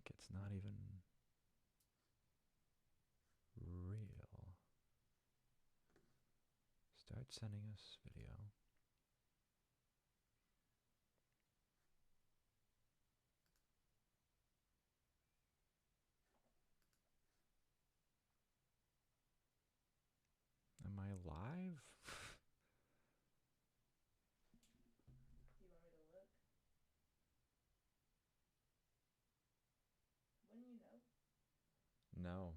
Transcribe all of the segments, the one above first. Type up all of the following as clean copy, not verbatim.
think it's not even real. Start sending us video. Am I live? Do you want me to look? Wouldn't you know? No.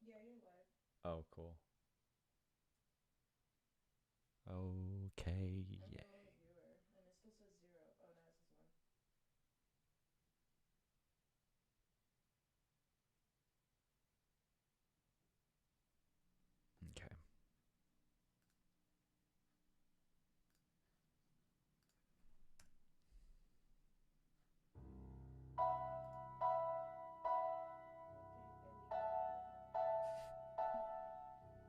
Yeah, you're live. Oh, cool. Okay, I have no yay. viewer, and it still says 0. Oh, no, it says 1. Okay. Okay, there we go.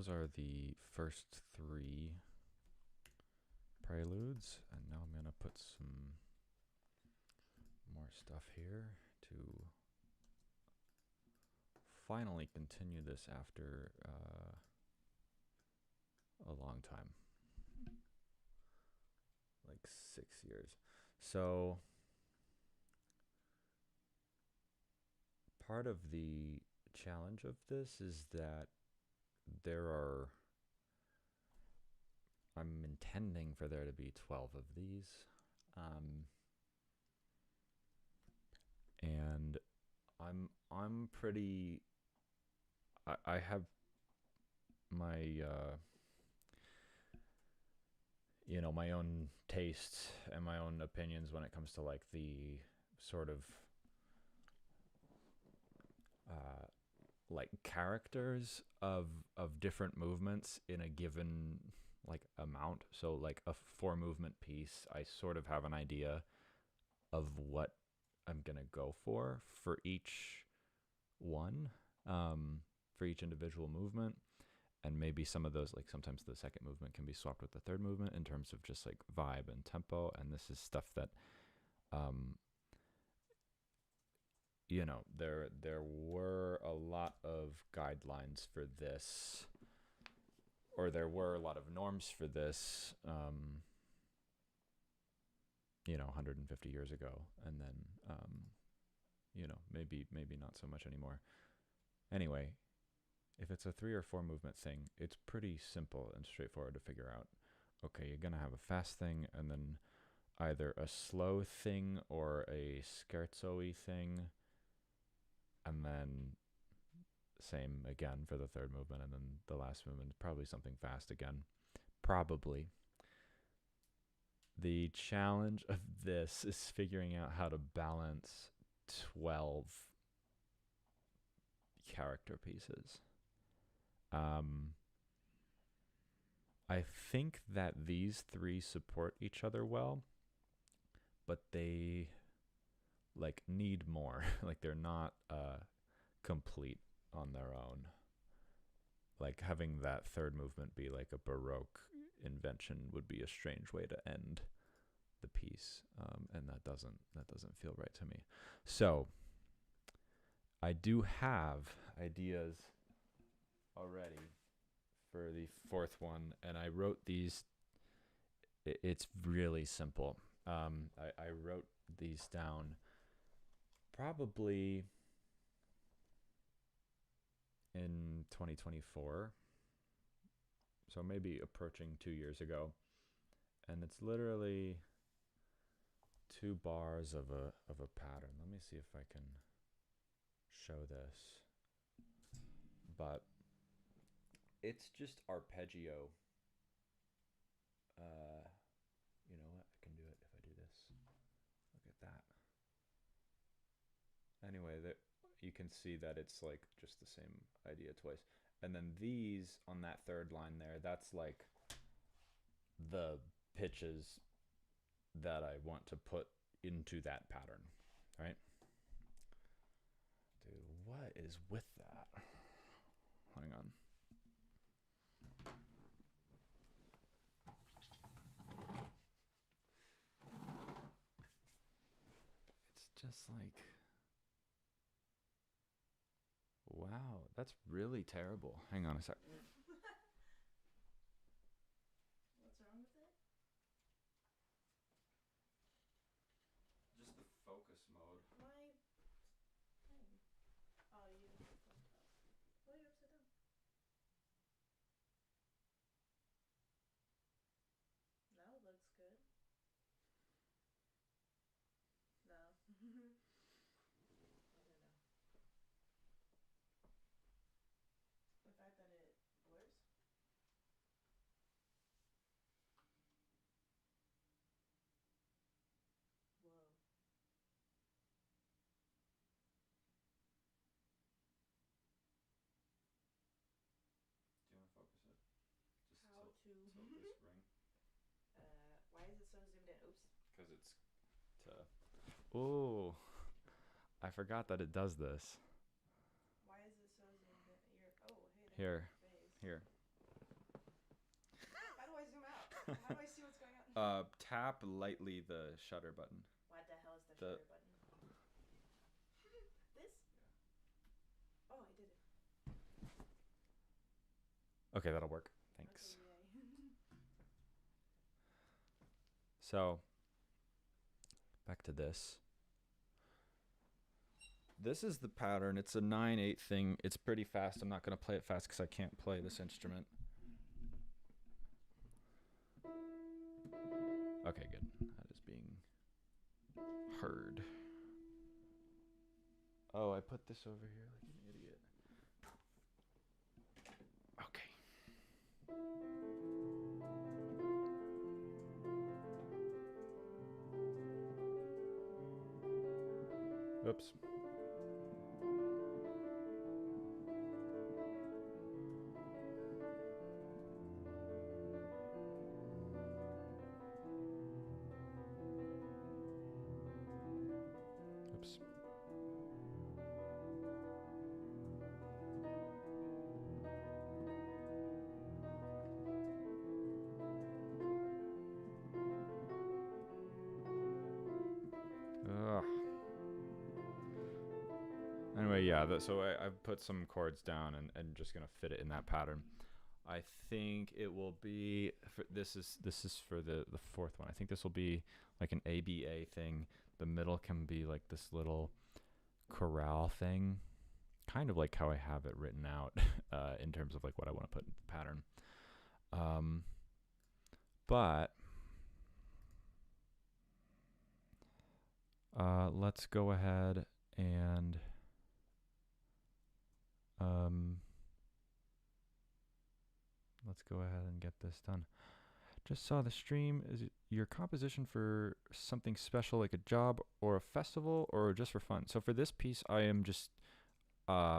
those are the first 3 preludes, and now I'm going to put some more stuff here to finally continue this after a long time, like 6 years. So part of the challenge of this is that I'm intending for there to be 12 of these. And I'm pretty, I have my my own tastes and my own opinions when it comes to like the sort of like characters of different movements in a given like amount. So like a 4 movement piece, I sort of have an idea of what I'm gonna go for each one, for each individual movement. And maybe some of those, like sometimes the second movement can be swapped with the third movement in terms of just like vibe and tempo. And this is stuff that there were a lot of guidelines for this, or there were a lot of norms for this 150 years ago, and then maybe not so much anymore. Anyway, if it's a 3 or 4 movement thing, it's pretty simple and straightforward to figure out. Okay, you're gonna have a fast thing, and then either a slow thing or a scherzo-y thing, and then same again for the third movement, and then the last movement is probably something fast again. Probably. The challenge of this is figuring out how to balance 12 character pieces. I think that these 3 support each other well, but they like need more. Like they're not complete on their own. Like having that third movement be like a Baroque invention would be a strange way to end the piece, and that doesn't feel right to me. So I do have ideas already for the 4th one, and I wrote these. It's really simple. I wrote these down probably in 2024, so maybe approaching 2 years ago, and it's literally 2 bars of a pattern. Let me see if I can show this, but it's just arpeggio. You know what? I can do it if I do this. Look at that. Anyway, you can see that it's like just the same idea twice. And then these on that third line there, that's like the pitches that I want to put into that pattern, right? Dude, what is with that? Hang on. It's just like, wow, that's really terrible. Hang on a sec. What's wrong with it? Just the focus mode. My thing. Oh, you didn't put it up. Oh, you're upside down. Now it looks good. No. I don't know. The fact that it blurs? Whoa. Do you want to focus it? Just How to? tilt this ring. Why is it so zoomed in? Oops. Because it's to. Oh, I forgot that it does this. Why is it so zoomed in? Oh, hey, there's Here, your face. here. Tap lightly the shutter button. What the hell is the The- shutter button? This? Oh, I did it. Okay, that'll work. Thanks. Okay, yay. So, back to this. This is the pattern. It's a 9/8 thing. It's pretty fast. I'm not going to play it fast because I can't play this instrument. Okay, good. That is being heard. Oh, I put this over here like an idiot. Okay. Oops. Oops. Ugh. Anyway, yeah, so I've put some chords down and just going to fit it in that pattern. I think it will be, this is for the fourth one. I think this will be like an ABA thing. The middle can be like this little chorale thing, kind of like how I have it written out in terms of like what I want to put in the pattern. But let's go ahead and let's go ahead and get this done. Just saw the stream. Is it your composition for something special like a job or a festival or just for fun? So for this piece, I am just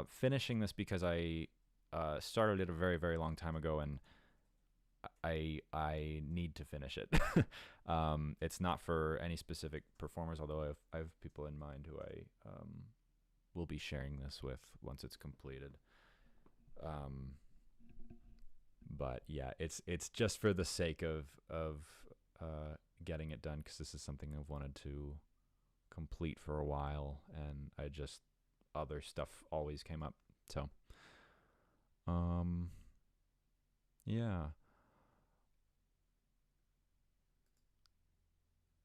finishing this because I started it a very, very long time ago and I need to finish it. It's not for any specific performers, although I have people in mind who I will be sharing this with once it's completed. But yeah, it's just for the sake of getting it done, because this is something I've wanted to complete for a while, and I just, other stuff always came up. So yeah.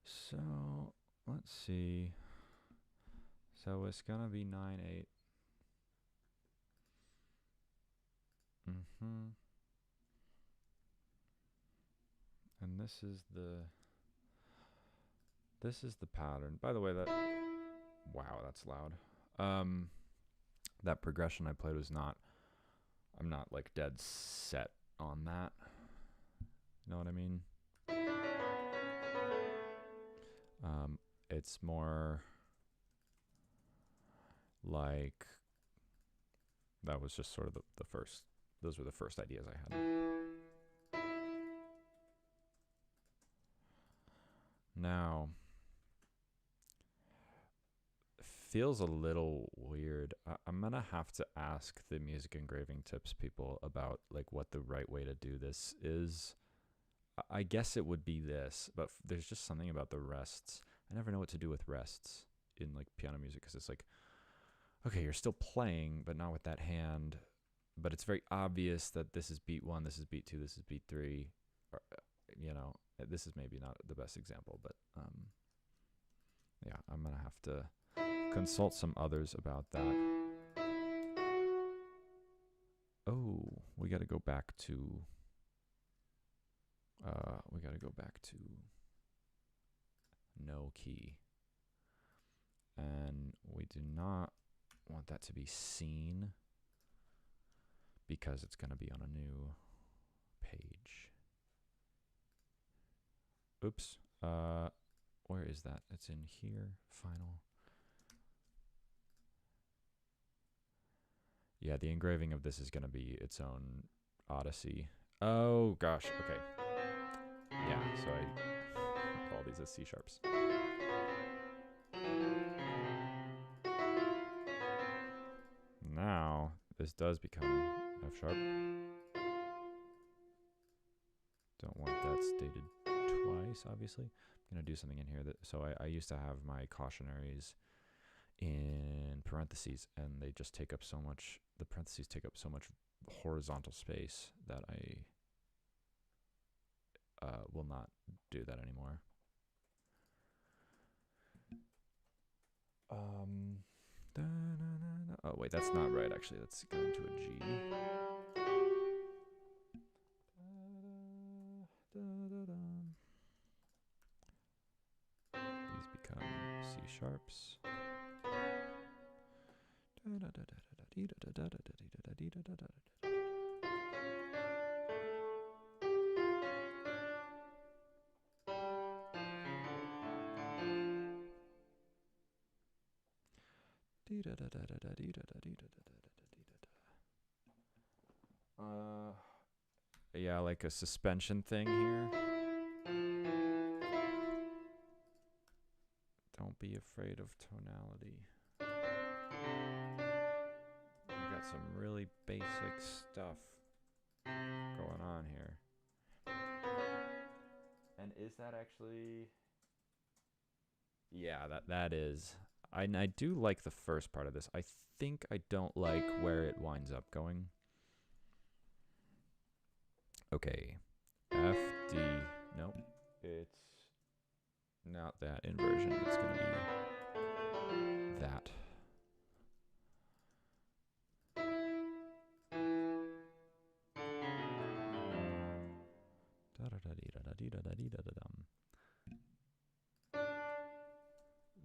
So let's see. So it's gonna be 9/8. And this is the pattern. By the way, wow, that's loud. That progression I played was not, I'm not like dead set on that. You know what I mean? It's more like, that was just sort of the first, those were the first ideas I had. Now, feels a little weird. I'm gonna have to ask the music engraving tips people about like what the right way to do this is. I guess it would be this, but there's just something about the rests. I never know what to do with rests in like piano music, because it's like, okay, you're still playing, but not with that hand. But it's very obvious that this is beat 1, this is beat 2, this is beat 3. Or, you know, this is maybe not the best example, but yeah, I'm gonna have to consult some others about that. Oh, we got to go back to no key, and we do not want that to be seen because it's going to be on a new page. Oops. Where is that? It's in here. Final. Yeah, the engraving of this is going to be its own odyssey. Oh gosh. Okay. Yeah. So I have all these as C sharps. Now this does become F sharp. Don't want that stated twice, obviously. I'm going to do something in here. So I used to have my cautionaries in parentheses, and they just take up so much, the parentheses take up so much horizontal space that I will not do that anymore. Oh, wait, that's not right, actually. Let's go into a G. These become C sharps. Yeah, like a suspension thing here. Don't be afraid of tonality. We got some really basic stuff going on here. And is that actually... Yeah, that is. I do like the first part of this. I think I don't like where it winds up going. Okay. F, D. Nope. It's not that inversion. It's going to be that.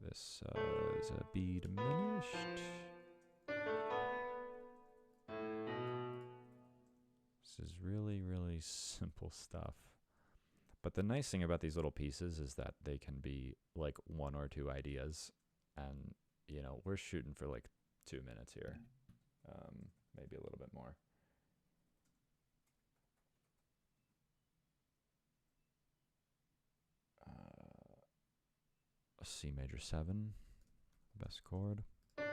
This is a B diminished. This is really, really simple stuff. But the nice thing about these little pieces is that they can be like 1 or 2 ideas. And, you know, we're shooting for like 2 minutes here. Maybe a little bit more. A C major 7, best chord. I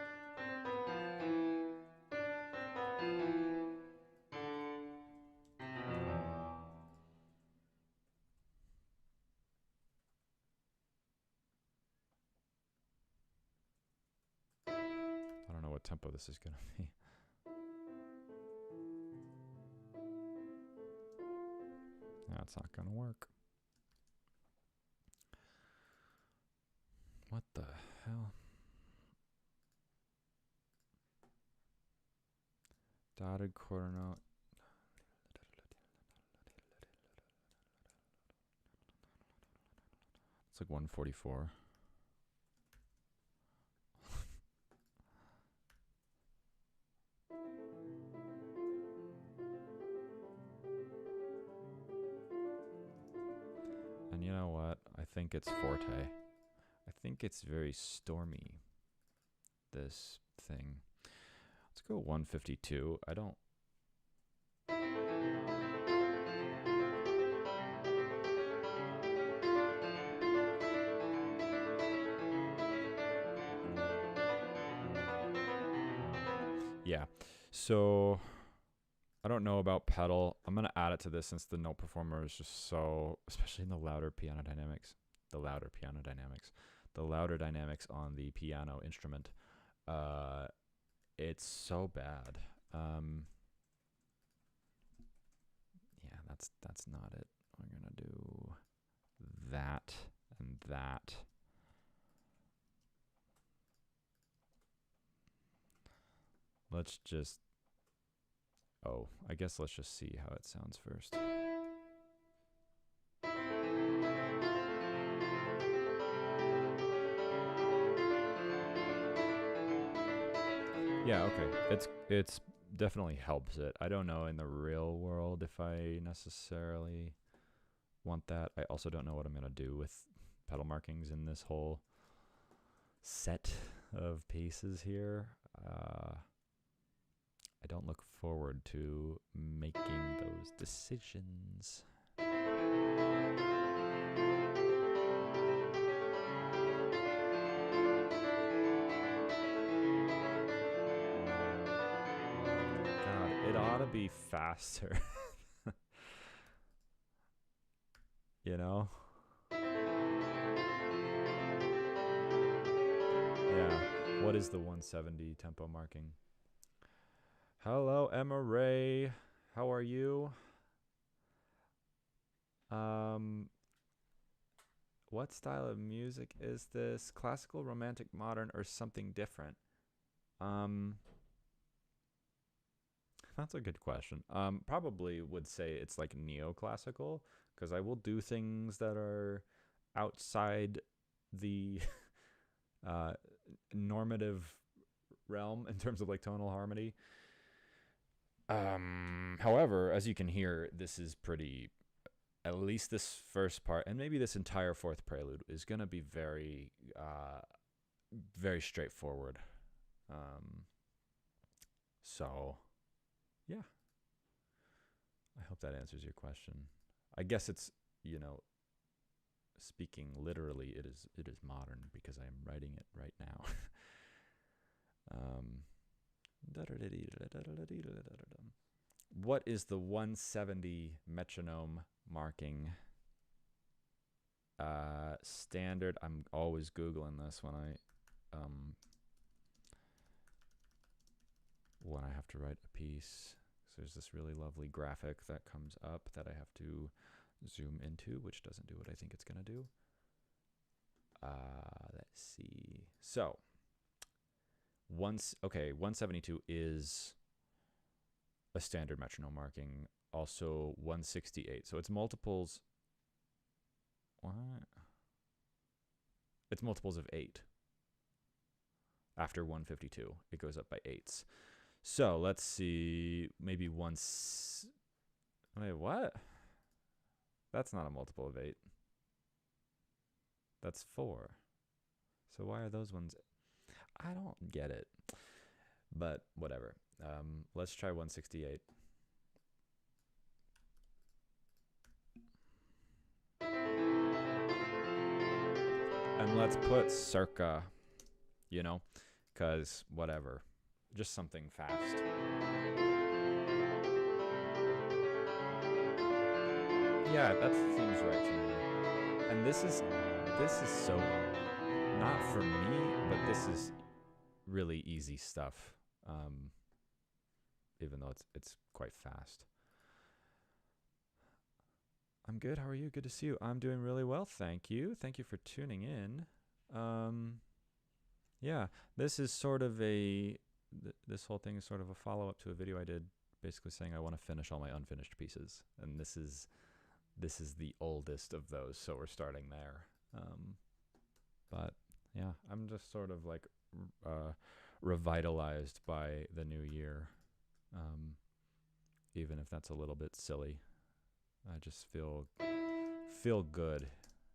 don't know what tempo this is going to be. That's not going to work. What the hell? Dotted quarter note. It's like 144. And you know what? I think it's forte. I think it's very stormy, this thing. Let's go 152. I don't... Yeah. So I don't know about pedal. I'm going to add it to this since the note performer is just so, especially in the louder piano dynamics, the louder dynamics on the piano instrument. It's so bad. Yeah, that's not it. We're going to do that and that. Let's just... Oh, I guess let's just see how it sounds first. Yeah, okay. It's definitely helps it. I don't know in the real world if I necessarily want that. I also don't know what I'm going to do with pedal markings in this whole set of pieces here. I don't look forward to making those decisions. God, it ought to be faster. You know? What is the 170 tempo marking? Hello, Emma Ray. How are you? What style of music is this? Classical, romantic, modern, or something different? That's a good question. Probably would say it's like neoclassical because I will do things that are outside the normative realm in terms of like tonal harmony. However, as you can hear, this is pretty. At least this first part, and maybe this entire fourth prelude, is gonna be very, very straightforward. So, yeah. I hope that answers your question. I guess it's, you know, speaking literally, it is modern because I am writing it right now. What is the 170 metronome marking? Standard. I'm always Googling this when I have to write a piece. So there's this really lovely graphic that comes up that I have to zoom into, which doesn't do what I think it's gonna do. Let's see. So 172 is a standard metronome marking. Also 168. So it's multiples. What? It's multiples of 8. After 152, it goes up by 8s. So let's see. Maybe once. Wait, what? That's not a multiple of 8. That's 4. So why are those ones? I don't get it. But whatever. Let's try 168. And let's put circa, you know, because whatever. Just something fast. Yeah, that seems right to me. And this is so not for me, but this is really easy stuff. Even though it's quite fast. I'm good. How are you? Good to see you. I'm doing really well, thank you. Thank you for tuning in. Yeah, this is sort of this whole thing is sort of a follow-up to a video I did basically saying I want to finish all my unfinished pieces, and this is the oldest of those, so we're starting there. But yeah, I'm just sort of like revitalized by the new year, even if that's a little bit silly. I just feel good,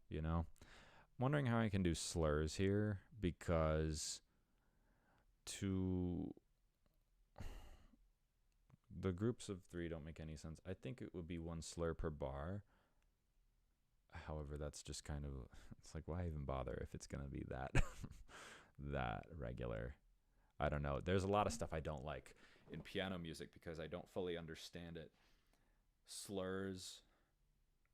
you know. I'm wondering how I can do slurs here because the groups of 3 don't make any sense. I think it would be 1 slur per bar. However, that's just kind of, it's like, why even bother if it's gonna be that that regular? I don't know. There's a lot of stuff I don't like in piano music because I don't fully understand it. Slurs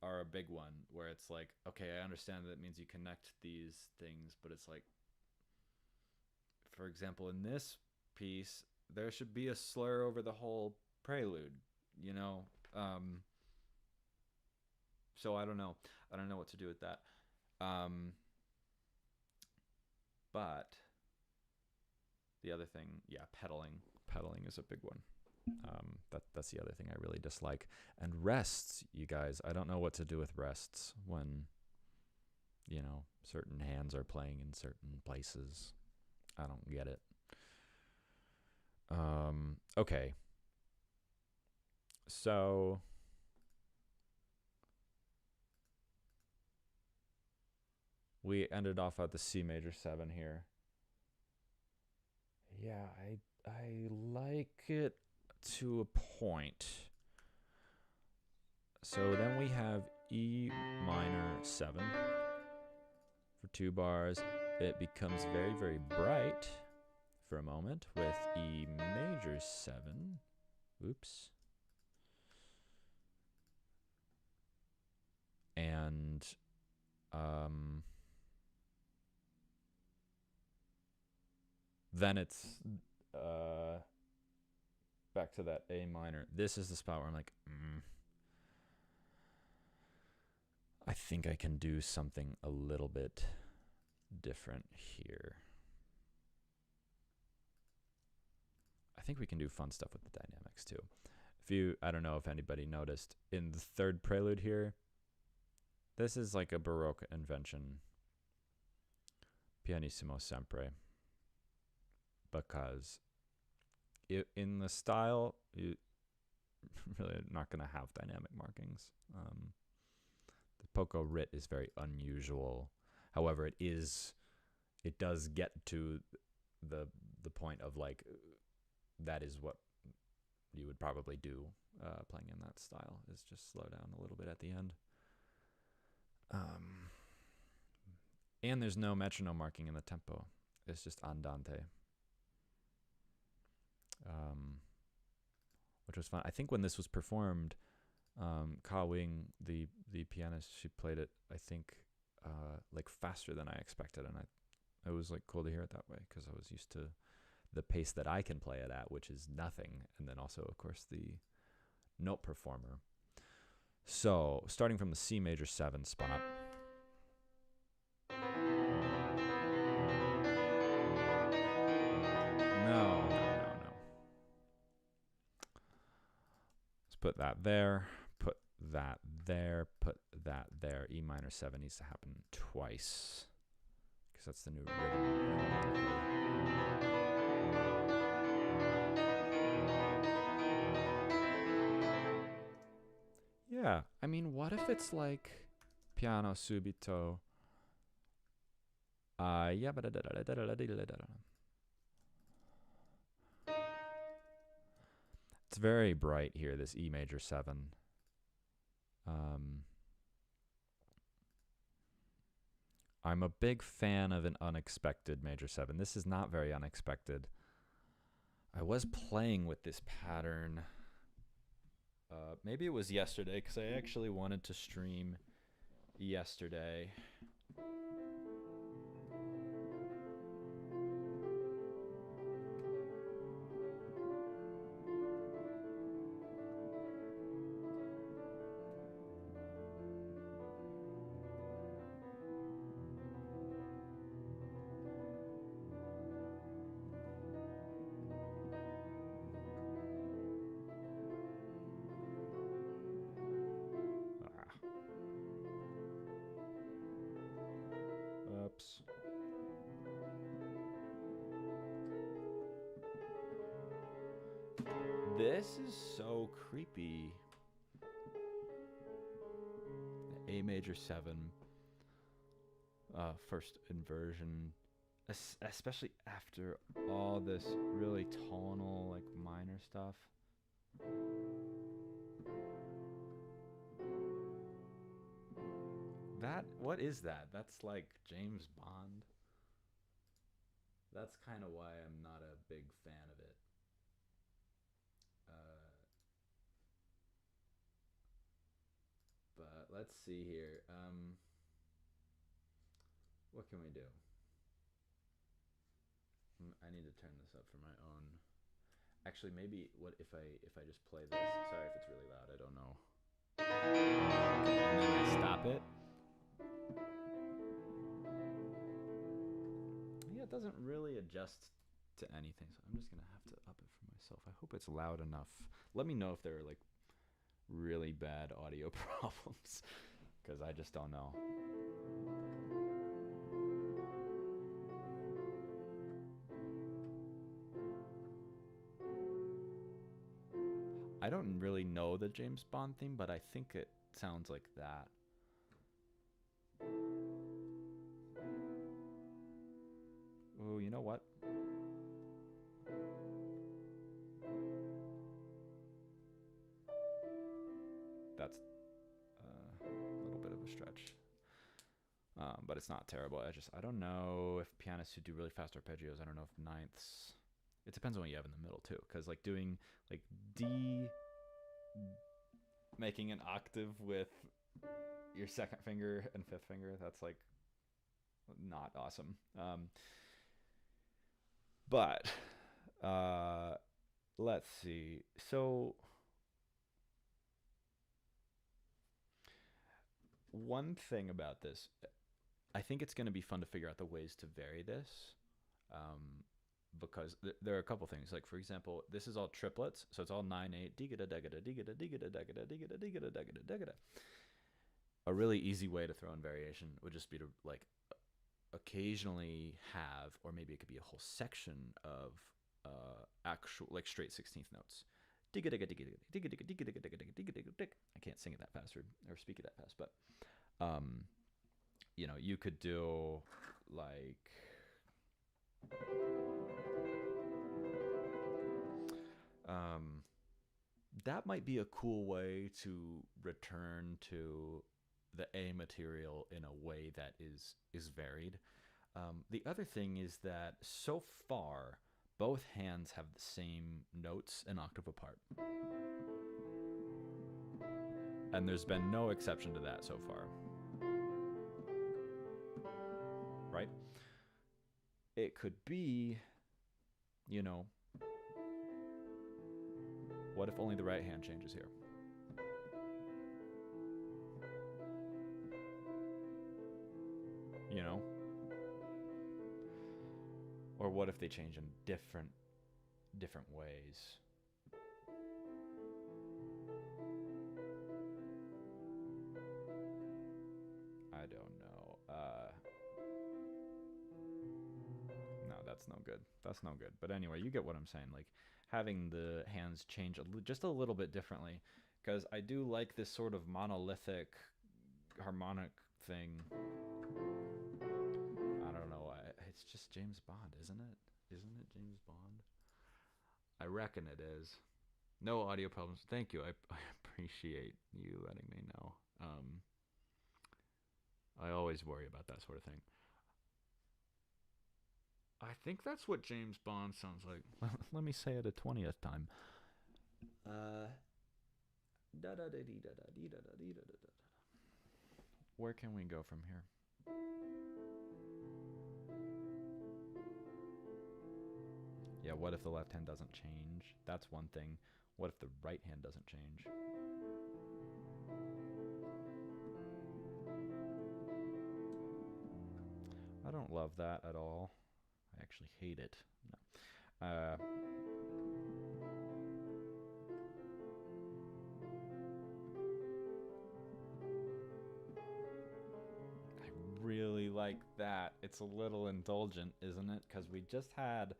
are a big one where it's like, okay, I understand that means you connect these things, but it's like, for example, in this piece, there should be a slur over the whole prelude, you know? So I don't know. I don't know what to do with that. But the other thing, yeah, pedaling. Pedaling is a big one. That's the other thing I really dislike. And rests, you guys. I don't know what to do with rests when, you know, certain hands are playing in certain places. I don't get it. Okay. So we ended off at the C major 7 here. Yeah, I like it to a point. So then we have E minor 7 for 2 bars. It becomes very, very bright for a moment with E major 7. Oops. And then it's back to that A minor. This is the spot where I'm like, I think I can do something a little bit different here. I think we can do fun stuff with the dynamics too. I don't know if anybody noticed, in the third prelude here, this is like a Baroque invention, pianissimo sempre, because in the style, you really not going to have dynamic markings. The Poco writ is very unusual. However, it does get to the point of like, that is what you would probably do playing in that style, is just slow down a little bit at the end. And there's no metronome marking in the tempo. It's just andante. Which was fun. I think when this was performed, Ka Wing, the pianist, she played it, I think, like faster than I expected, and it was like cool to hear it that way, because I was used to the pace that I can play it at, which is nothing, and then also, of course, the note performer. So, starting from the C major 7 spot. No. Let's put that there, put that there, put that there. E minor 7 needs to happen twice, because that's the new rhythm. Yeah, I mean, what if it's like piano subito? Yeah, but it's very bright here, this E major 7. I'm a big fan of an unexpected major 7. This is not very unexpected. I was playing with this pattern. Maybe it was yesterday, because I actually wanted to stream yesterday. Oops. This is so creepy. A major 7. First inversion. Especially after all this really tonal, like, minor stuff. What is that? That's like James Bond. That's kind of why I'm not a big fan of it. But let's see here. What can we do? I need to turn this up for my own. Actually, maybe what if I just play this? Sorry if it's really loud. I don't know. And then I stop it. Yeah, it doesn't really adjust to anything, so I'm just gonna have to up it for myself. I hope it's loud enough. Let me know if there are like really bad audio problems, because I just don't know. I don't really know the James Bond theme, but I think it sounds like that. Oh, you know what? That's a little bit of a stretch. But it's not terrible. I don't know if pianists who do really fast arpeggios, I don't know if ninths. It depends on what you have in the middle too, because like doing like D, making an octave with your second finger and fifth finger, that's like not awesome. But uh, let's see. So one thing about this, I think it's going to be fun to figure out the ways to vary this, um, because there are a couple things. Like for example, this is all triplets, so it's all 9/8 digada degada digada digada degada digada digada degada degada. A really easy way to throw in variation would just be to like occasionally have, or maybe it could be a whole section of actual like straight 16th notes. I can't sing it that fast or speak it that fast, but um, you could do like um, that might be a cool way to return to the A material in a way that is varied. The other thing is that so far both hands have the same notes an octave apart, and there's been no exception to that so far, right? It could be, you know, what if only the right hand changes here? You know, or what if they change in different ways? I don't know. No, that's no good. That's no good. But anyway, you get what I'm saying. Like having the hands change just a little bit differently, because I do like this sort of monolithic harmonic thing. I don't know. It's just James Bond, isn't it? Isn't it James Bond? I reckon it is. No audio problems. Thank you. I appreciate you letting me know. I always worry about that sort of thing. I think that's what James Bond sounds like. Let me say it a 20th time. Uh, da da da dee da da dee da da dee da da da. Where can we go from here? Yeah, what if the left hand doesn't change? That's one thing. What if the right hand doesn't change? I don't love that at all. I actually hate it. No. I really like that. It's a little indulgent, isn't it? Because we just had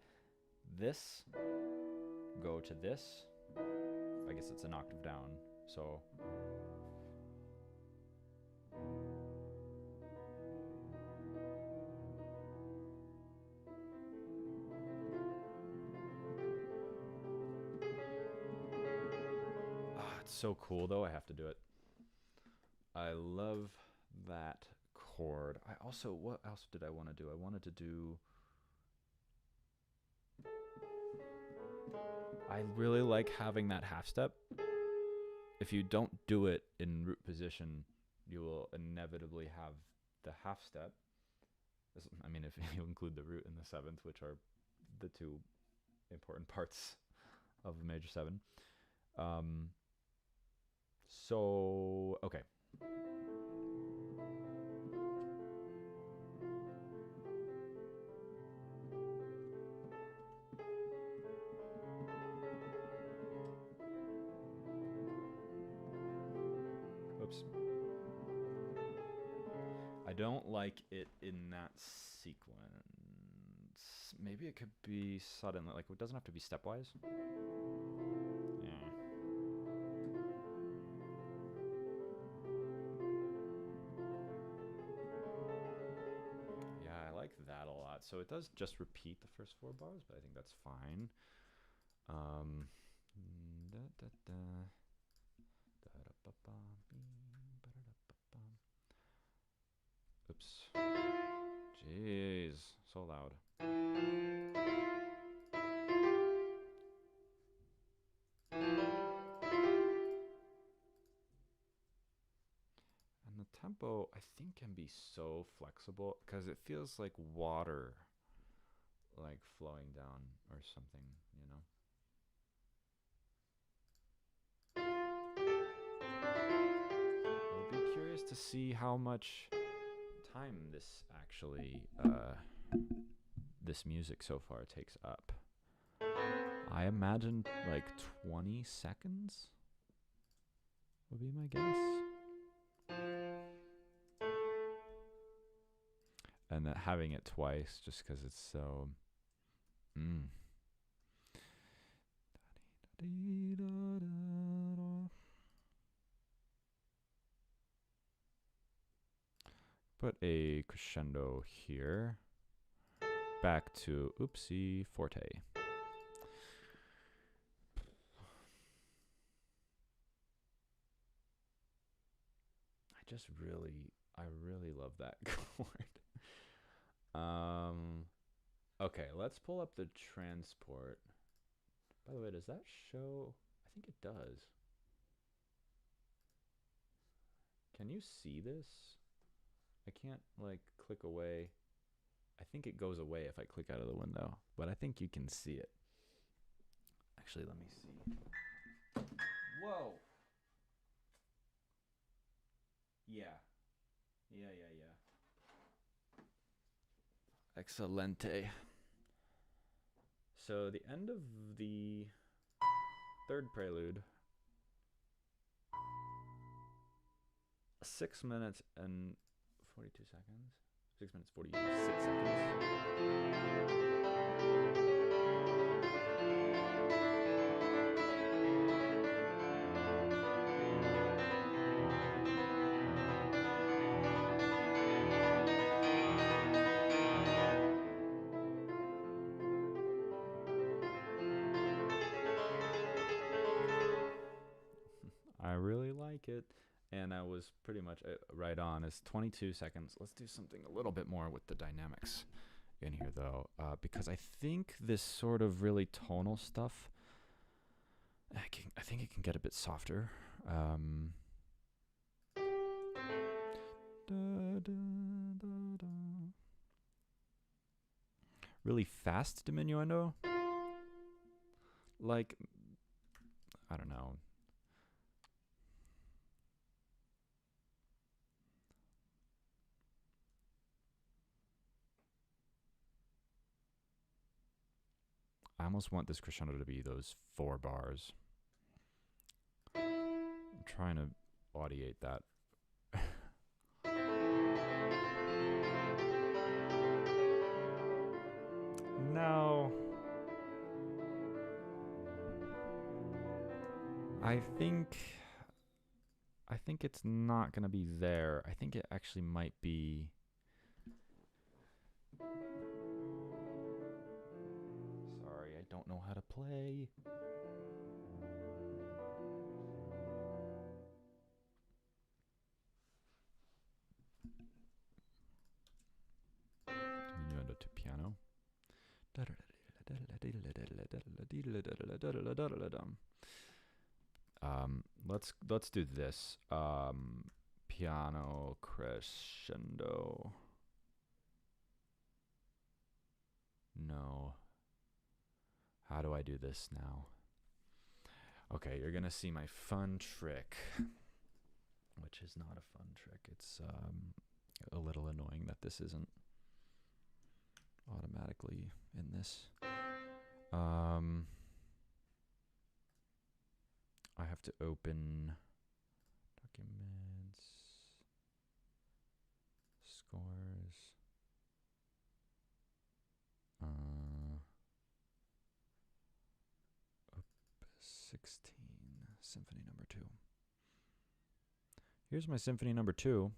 this go to this. I guess it's an octave down. So it's so cool though. I have to do it. I love that chord. I also, what else did I want to do? I wanted to do. I really like having that half step. If you don't do it in root position, you will inevitably have the half step. I mean, if you include the root and the seventh, which are the two important parts of a major seven. Um, so, okay. Oops. I don't like it in that sequence. Maybe it could be sudden. Like, it doesn't have to be stepwise. Yeah. Yeah, I like that a lot. So it does just repeat the first four bars, but I think that's fine. Um, da, da, da, da, da, ba, ba, bee, ba, da, da, ba, ba. Oops. Jeez, so loud. And the tempo, I think, can be so flexible because it feels like water. like flowing down or something, you know. I'll be curious to see how much time this music so far takes up. I imagine like 20 seconds would be my guess. And that having it twice just because it's so. Mm. Put a crescendo here. Back to oopsie forte. I really love that chord. Okay, let's pull up the transport. By the way, does that show? I think it does. Can you see this? I can't like click away. I think it goes away if I click out of the window, but I think you can see it. Actually, let me see. Whoa. Yeah. Yeah. Excelente. So the end of the third prelude, 6 minutes and 42 seconds. 6 minutes 46 seconds. I really like it. And I was pretty much right on. It's 22 seconds. Let's do something a little bit more with the dynamics in here, though, because I think this sort of really tonal stuff, I think it can get a bit softer. Really fast diminuendo. Like, I don't know. I almost want this crescendo to be those 4 bars. I'm trying to audiate that. No. I think it's not going to be there. I think it actually might be. Sorry, I don't know how to play. Diminuendo to piano. Let's do this. Piano crescendo. No. How do I do this now? Okay, you're gonna see my fun trick, which is not a fun trick. It's a little annoying that this isn't automatically in this. I have to open documents, scores. 16, Symphony number 2. Here's my Symphony number 2.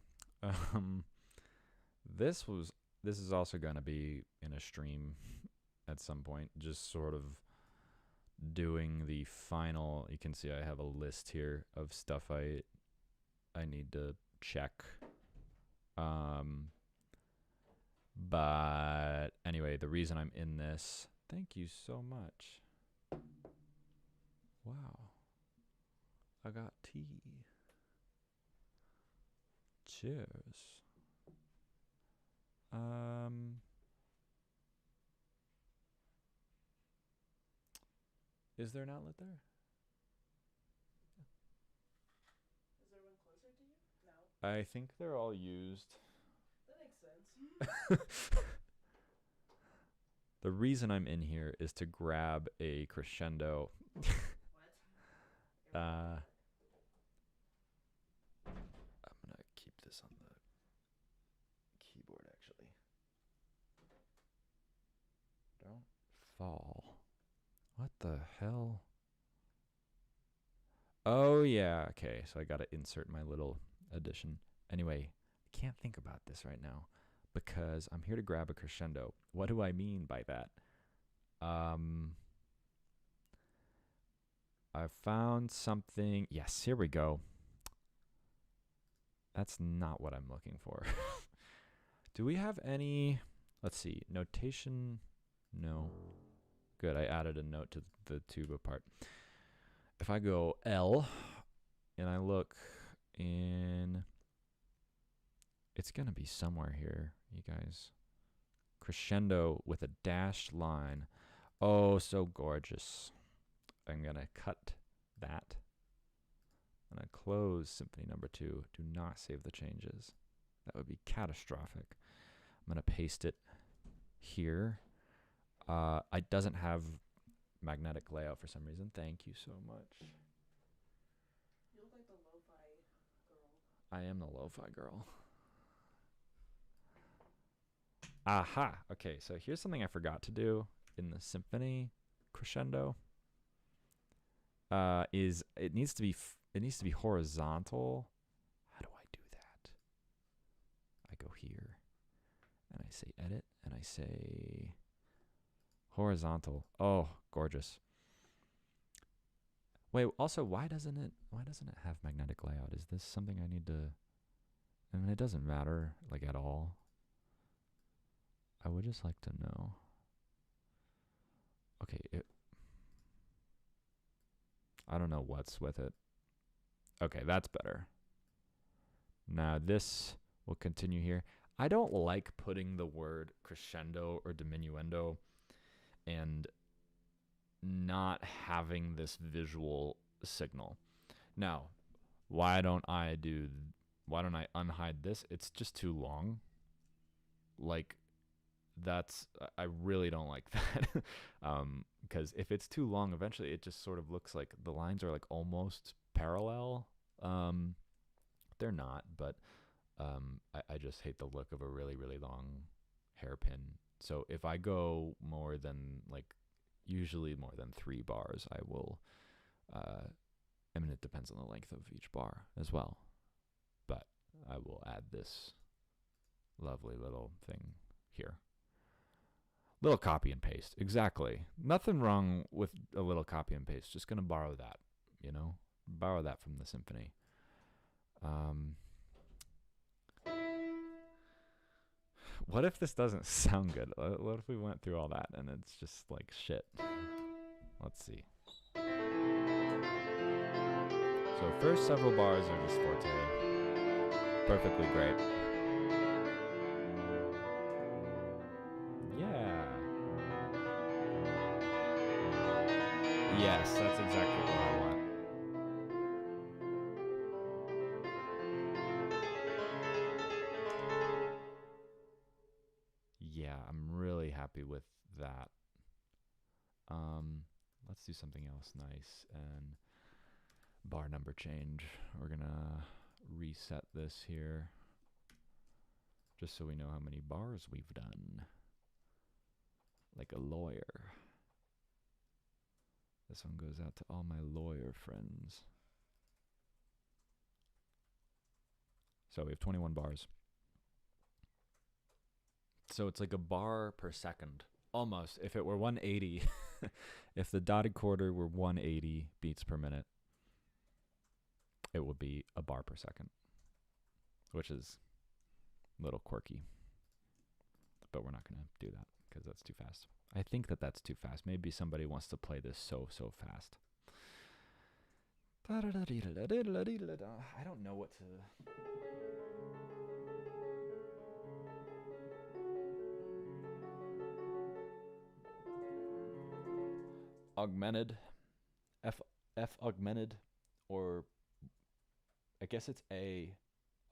This is also gonna be in a stream at some point, just sort of doing the final. You can see I have a list here of stuff I need to check. But anyway, the reason I'm in this. Thank you so much. Wow. I got tea. Cheers. Is there an outlet there? Is there one closer to you? No. I think they're all used. That makes sense. The reason I'm in here is to grab a crescendo. What? I'm gonna keep this on the keyboard actually. Don't fall. What the hell? Oh yeah, okay. So I gotta insert my little addition. Anyway, I can't think about this right now because I'm here to grab a crescendo. What do I mean by that? I found something. Yes, here we go. That's not what I'm looking for. Do we have any, let's see, notation? No. Good, I added a note to the tuba part. If I go L and I look in, it's going to be somewhere here, you guys. Crescendo with a dashed line. Oh, so gorgeous. I'm going to cut that. I'm going to close Symphony Number 2. Do not save the changes. That would be catastrophic. I'm going to paste it here. It doesn't have magnetic layout for some reason. Thank you so much. You look like the lo-fi girl. I am the lo-fi girl. Aha. Okay, so here's something I forgot to do in the symphony crescendo. Is it needs to be horizontal. How do I do that? I go here and I say edit and I say horizontal. Oh, gorgeous. Wait, also why doesn't it have magnetic layout? Is this something I need to, I mean, it doesn't matter like at all. I would just like to know. Okay, I don't know what's with it. Okay, that's better. Now this will continue here. I don't like putting the word crescendo or diminuendo and not having this visual signal. Now, why don't I unhide this? It's just too long. Like I really don't like that. Because if it's too long, eventually it just sort of looks like the lines are like almost parallel. They're not, but I just hate the look of a really, really long hairpin. So if I go more than usually more than 3 bars, I will, I mean, it depends on the length of each bar as well, but I will add this lovely little thing here. Little copy and paste. Exactly. Nothing wrong with a little copy and paste. Just going to borrow that, borrow that from the symphony. What if this doesn't sound good? What if we went through all that and it's just like shit? Let's see. So first several bars are just forte. Perfectly great. Yeah. Yes, that's exactly what I want. Yeah, I'm really happy with that. Let's do something else nice and bar number change. We're gonna reset this here just so we know how many bars we've done. Like a lawyer. This one goes out to all my lawyer friends. So we have 21 bars. So it's like a bar per second. Almost. If it were 180, if the dotted quarter were 180 beats per minute, it would be a bar per second, which is a little quirky. But we're not going to do that because that's too fast. I think that's too fast. Maybe somebody wants to play this so fast. I don't know what to... Augmented F augmented, or I guess it's A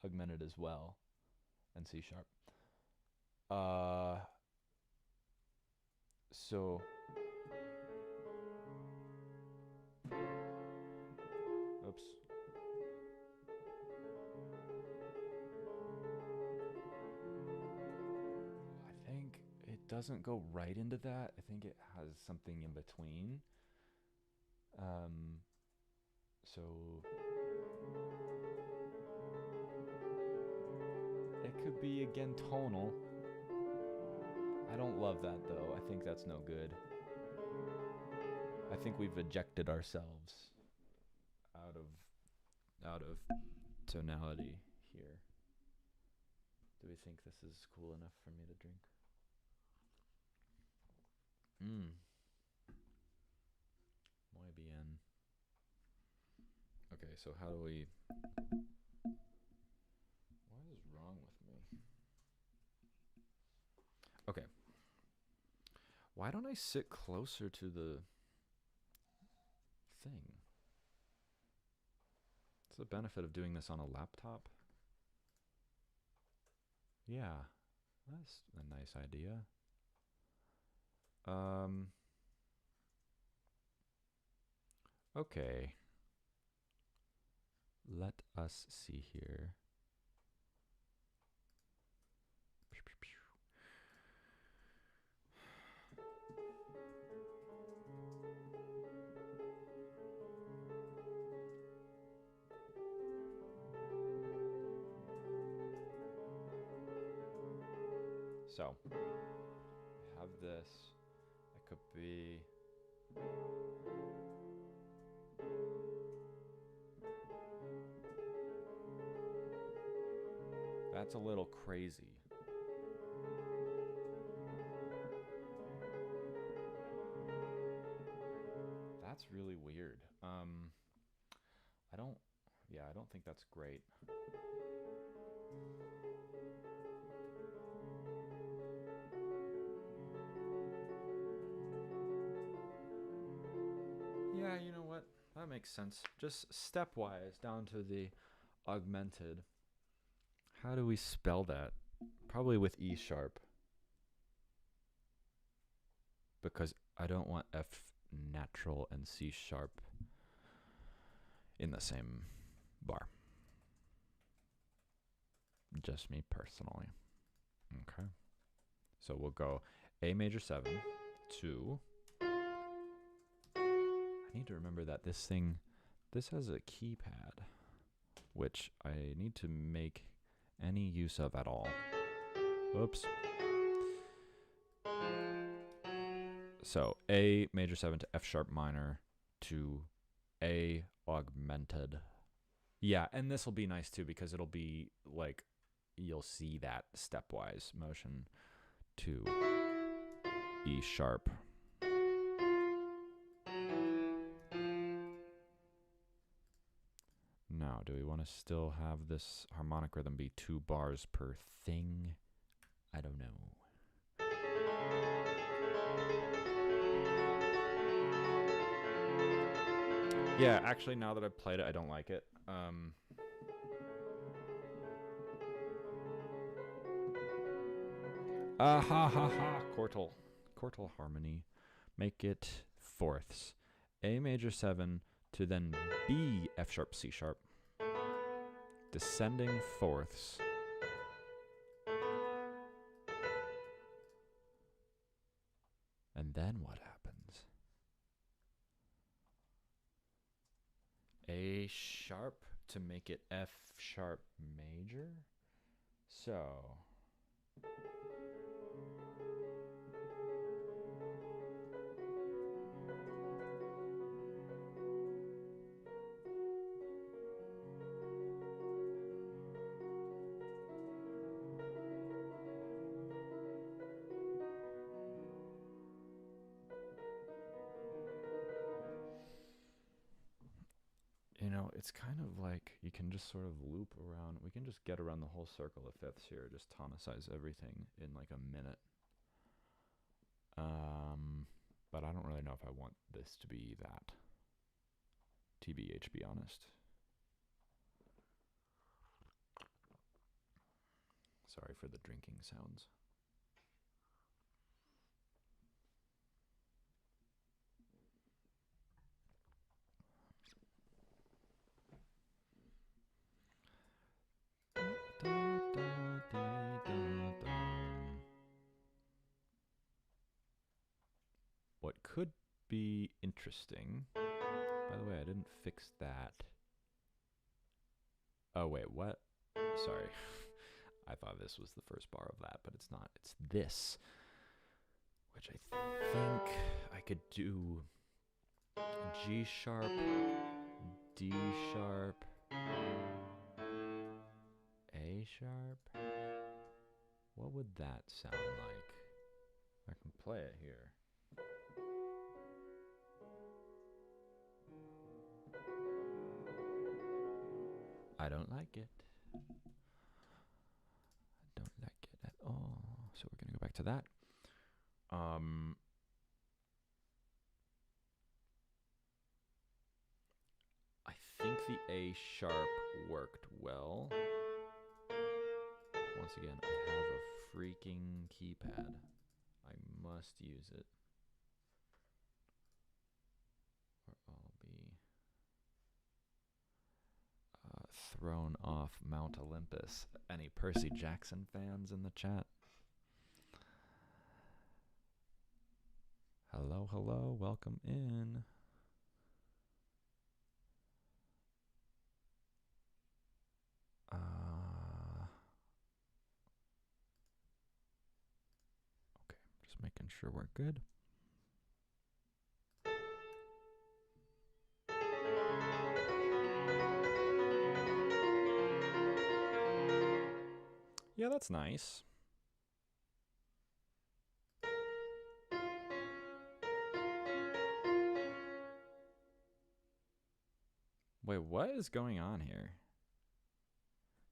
augmented as well, and C sharp. So oops. I think it doesn't go right into that. I think it has something in between. So it could be again tonal. I don't love that though. I think that's no good. I think we've ejected ourselves out of tonality here. Do we think this is cool enough for me to drink? Muy bien. Okay, so how do we... What is wrong with me? Okay. Why don't I sit closer to the thing? What's the benefit of doing this on a laptop? Yeah, that's a nice idea. Okay. Let us see here. So, we have this. It could be... That's a little crazy. That's really weird. I don't think that's great. Yeah, you know what? That makes sense. Just stepwise down to the augmented. How do we spell that? Probably with E sharp. Because I don't want F natural and C sharp in the same bar. Just me personally. Okay. So we'll go A major 7 to... I need to remember that this has a keypad, which I need to make any use of at all. Oops. So A major 7 to F sharp minor to A augmented. Yeah, and this will be nice too because it'll be like you'll see that stepwise motion to E sharp. Now, do we want to still have this harmonic rhythm be 2 bars per thing? I don't know. Yeah, actually, now that I've played it, I don't like it. Ha ha ha. Quartal harmony. Make it fourths. A major 7 to then B F sharp C sharp. Descending fourths. And then what happens? A sharp to make it F sharp major. So... You know, it's kind of like you can just sort of loop around. We can just get around the whole circle of fifths here. Just tonicize everything in like a minute. But I don't really know if I want this to be that. TBH, be honest. Sorry for the drinking sounds. What could be interesting, by the way, I didn't fix that. Oh, wait, what? Sorry. I thought this was the first bar of that, but it's not. It's this, which I think I could do G sharp, D sharp, A sharp. What would that sound like? I can play it here. I don't like it. I don't like it at all. So we're going to go back to that. I think the A sharp worked well. Once again, I have a freaking keypad. I must use it, or I'll be thrown off Mount Olympus. Any Percy Jackson fans in the chat? Hello, hello, welcome in. Okay, just making sure we're good. Yeah, that's nice. Wait, what is going on here?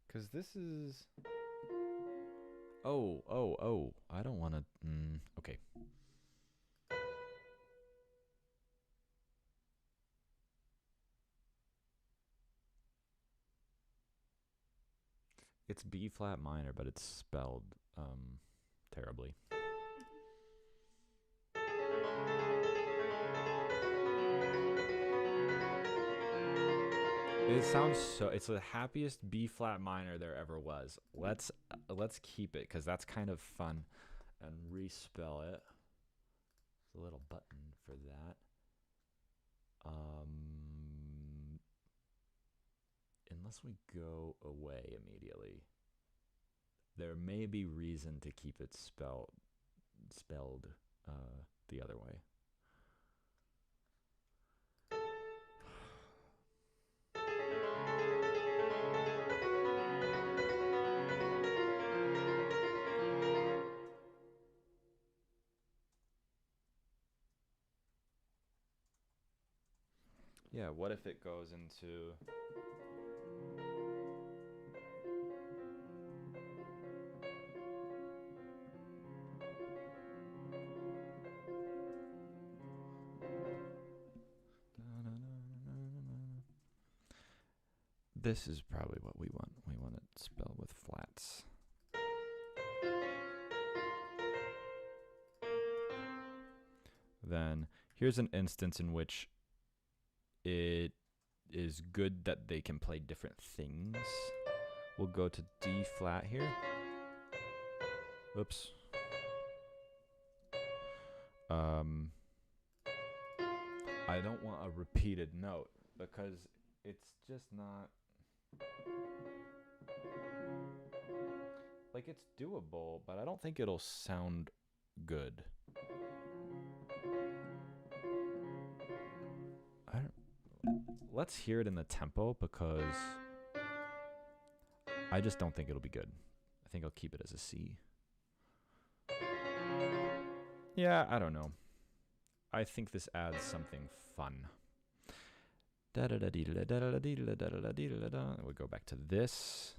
Because this is... Oh. I don't want to... okay. It's B flat minor, but it's spelled terribly. It sounds so... It's the happiest B flat minor there ever was. Let's keep it, because that's kind of fun. And respell it. There's a little button for that. Unless we go away immediately. There may be reason to keep it spelled the other way. Yeah, what if it goes into... This is probably what we want. We want it spelled with flats. Then here's an instance in which it is good that they can play different things. We'll go to D flat here. Oops. I don't want a repeated note because it's just not... Like, it's doable, but I don't think it'll sound good. Let's hear it in the tempo, because I just don't think it'll be good. I think I'll keep it as a C. Yeah, I don't know. I think this adds something fun. We'll go back to this.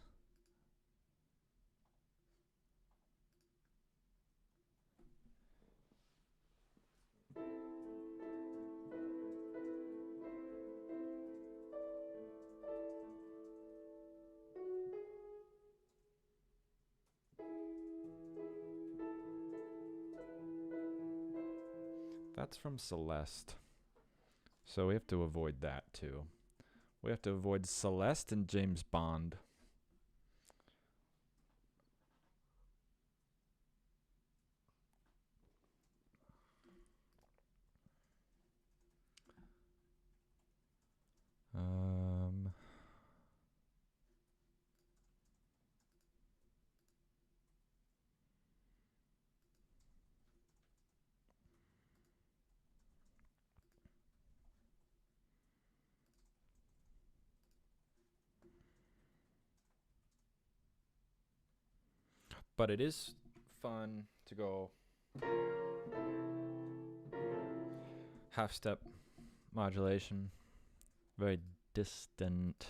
That's from Celeste. So we have to avoid that too. We have to avoid Celeste and James Bond. Um, but it is fun to go half step modulation, very distant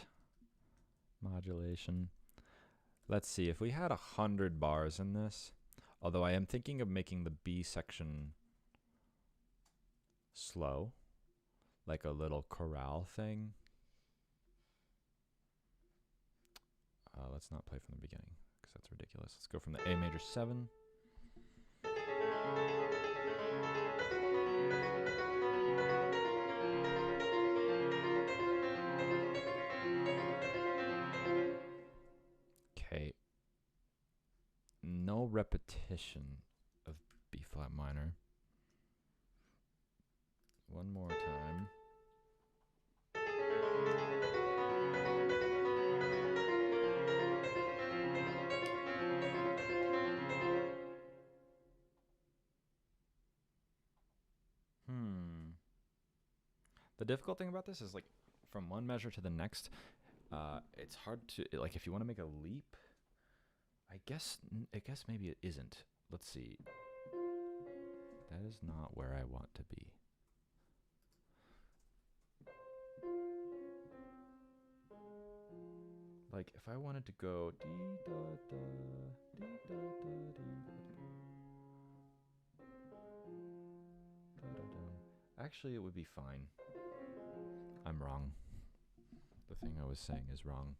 modulation. Let's see, if we had 100 bars in this, although I am thinking of making the B section slow, like a little chorale thing. Let's not play from the beginning, because that's ridiculous. Let's go from the A major 7. Okay. No repetition of B flat minor. One more time. The difficult thing about this is, like, from one measure to the next, it's hard to, like, if you want to make a leap, I guess maybe it isn't. Let's see. That is not where I want to be. Like, if I wanted to go dee da da dee da da dee da da da. Actually, it would be fine. I'm wrong. The thing I was saying is wrong.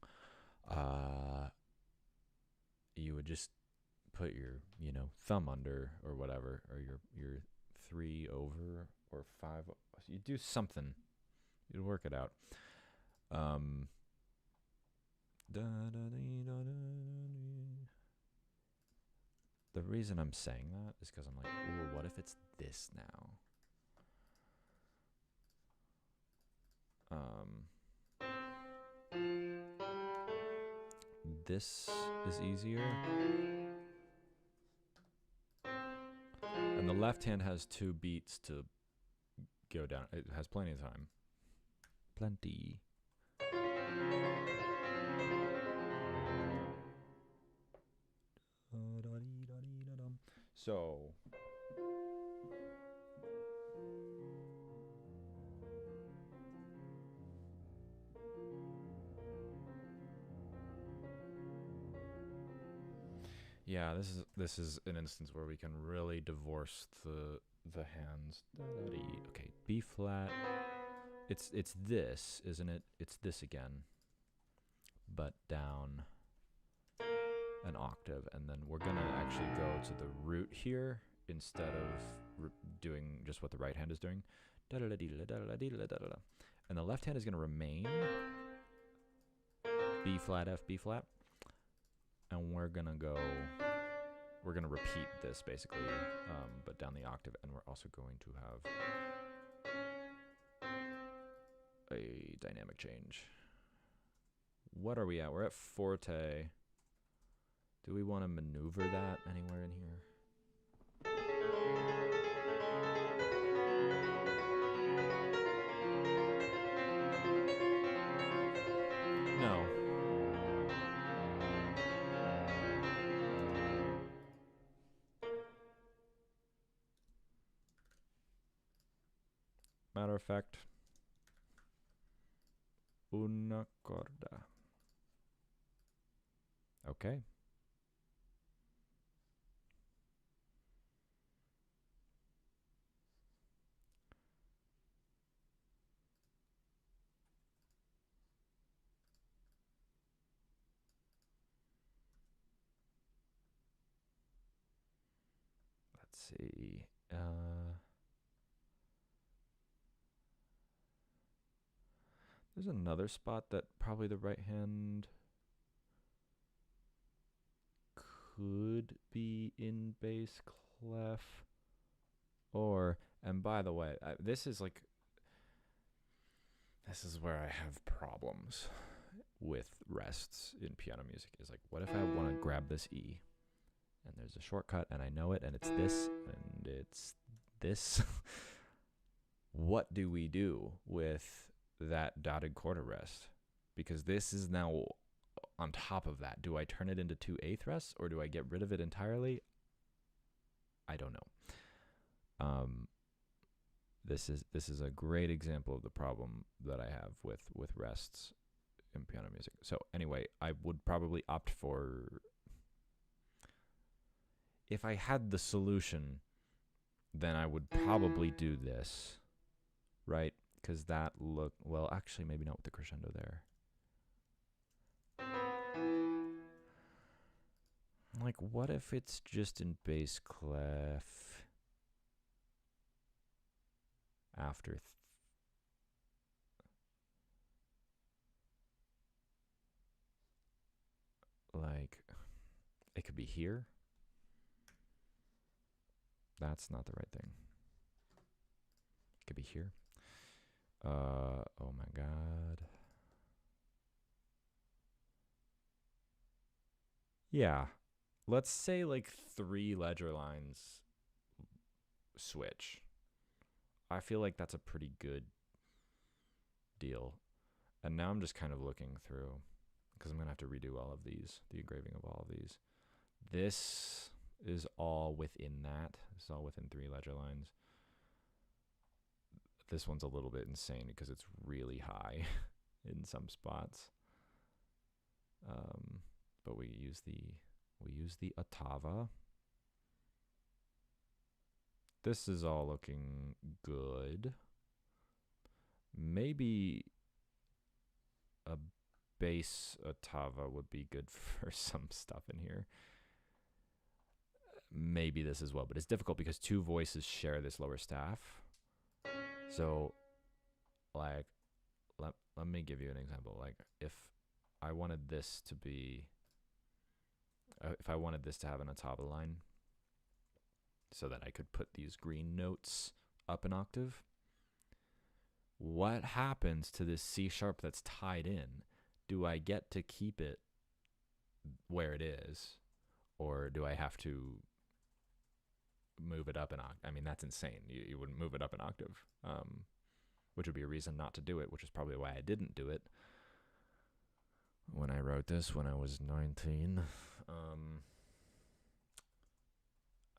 You would just put your, thumb under or whatever, or your 3 over or 5. You do something. You'd work it out. The reason I'm saying that is because I'm like, ooh, what if it's this now? This is easier. And the left hand has 2 beats to go down. It has plenty of time. Plenty. So yeah, this is an instance where we can really divorce the hands. Okay, B flat. It's this, isn't it? It's this again, but down an octave, and then we're gonna actually go to the root here instead of doing just what the right hand is doing. And the left hand is gonna remain B flat, F, B flat, and we're gonna repeat this basically, but down the octave, and we're also going to have a dynamic change. What are we at? We're at forte. Do we want to maneuver that anywhere in here? No. Matter of fact, una corda. Okay. Let's see. There's another spot that probably the right hand could be in bass clef. Or, and by the way, this is where I have problems with rests in piano music. Is like, what if I want to grab this E and there's a shortcut and I know it and it's this and it's this? What do we do with that dotted quarter rest? Because this is now on top of that. Do I turn it into 2/8 rests or do I get rid of it entirely? I don't know. This is a great example of the problem that I have with rests in piano music. So anyway, I would probably opt for, if I had the solution, then I would probably do this, right? Because that look, well, actually maybe not with the crescendo there. Like, what if it's just in bass clef after like, it could be here. That's not the right thing. It could be here. Oh my god. Yeah. Let's say like 3 ledger lines switch. I feel like that's a pretty good deal. And now I'm just kind of looking through, because I'm going to have to redo all of these, the engraving of all of these. This is all within that. It's all within 3 ledger lines. This one's a little bit insane because it's really high in some spots. But we use the ottava. This is all looking good. Maybe a bass ottava would be good for some stuff in here. Maybe this as well, but it's difficult because 2 voices share this lower staff. So, like, let me give you an example. Like, if I wanted this to be, if I wanted this to have an ottava line, so that I could put these green notes up an octave, what happens to this C sharp that's tied in? Do I get to keep it where it is, or do I have to move it up an octave? I mean, that's insane. You wouldn't move it up an octave, which would be a reason not to do it, which is probably why I didn't do it when I wrote this when I was 19.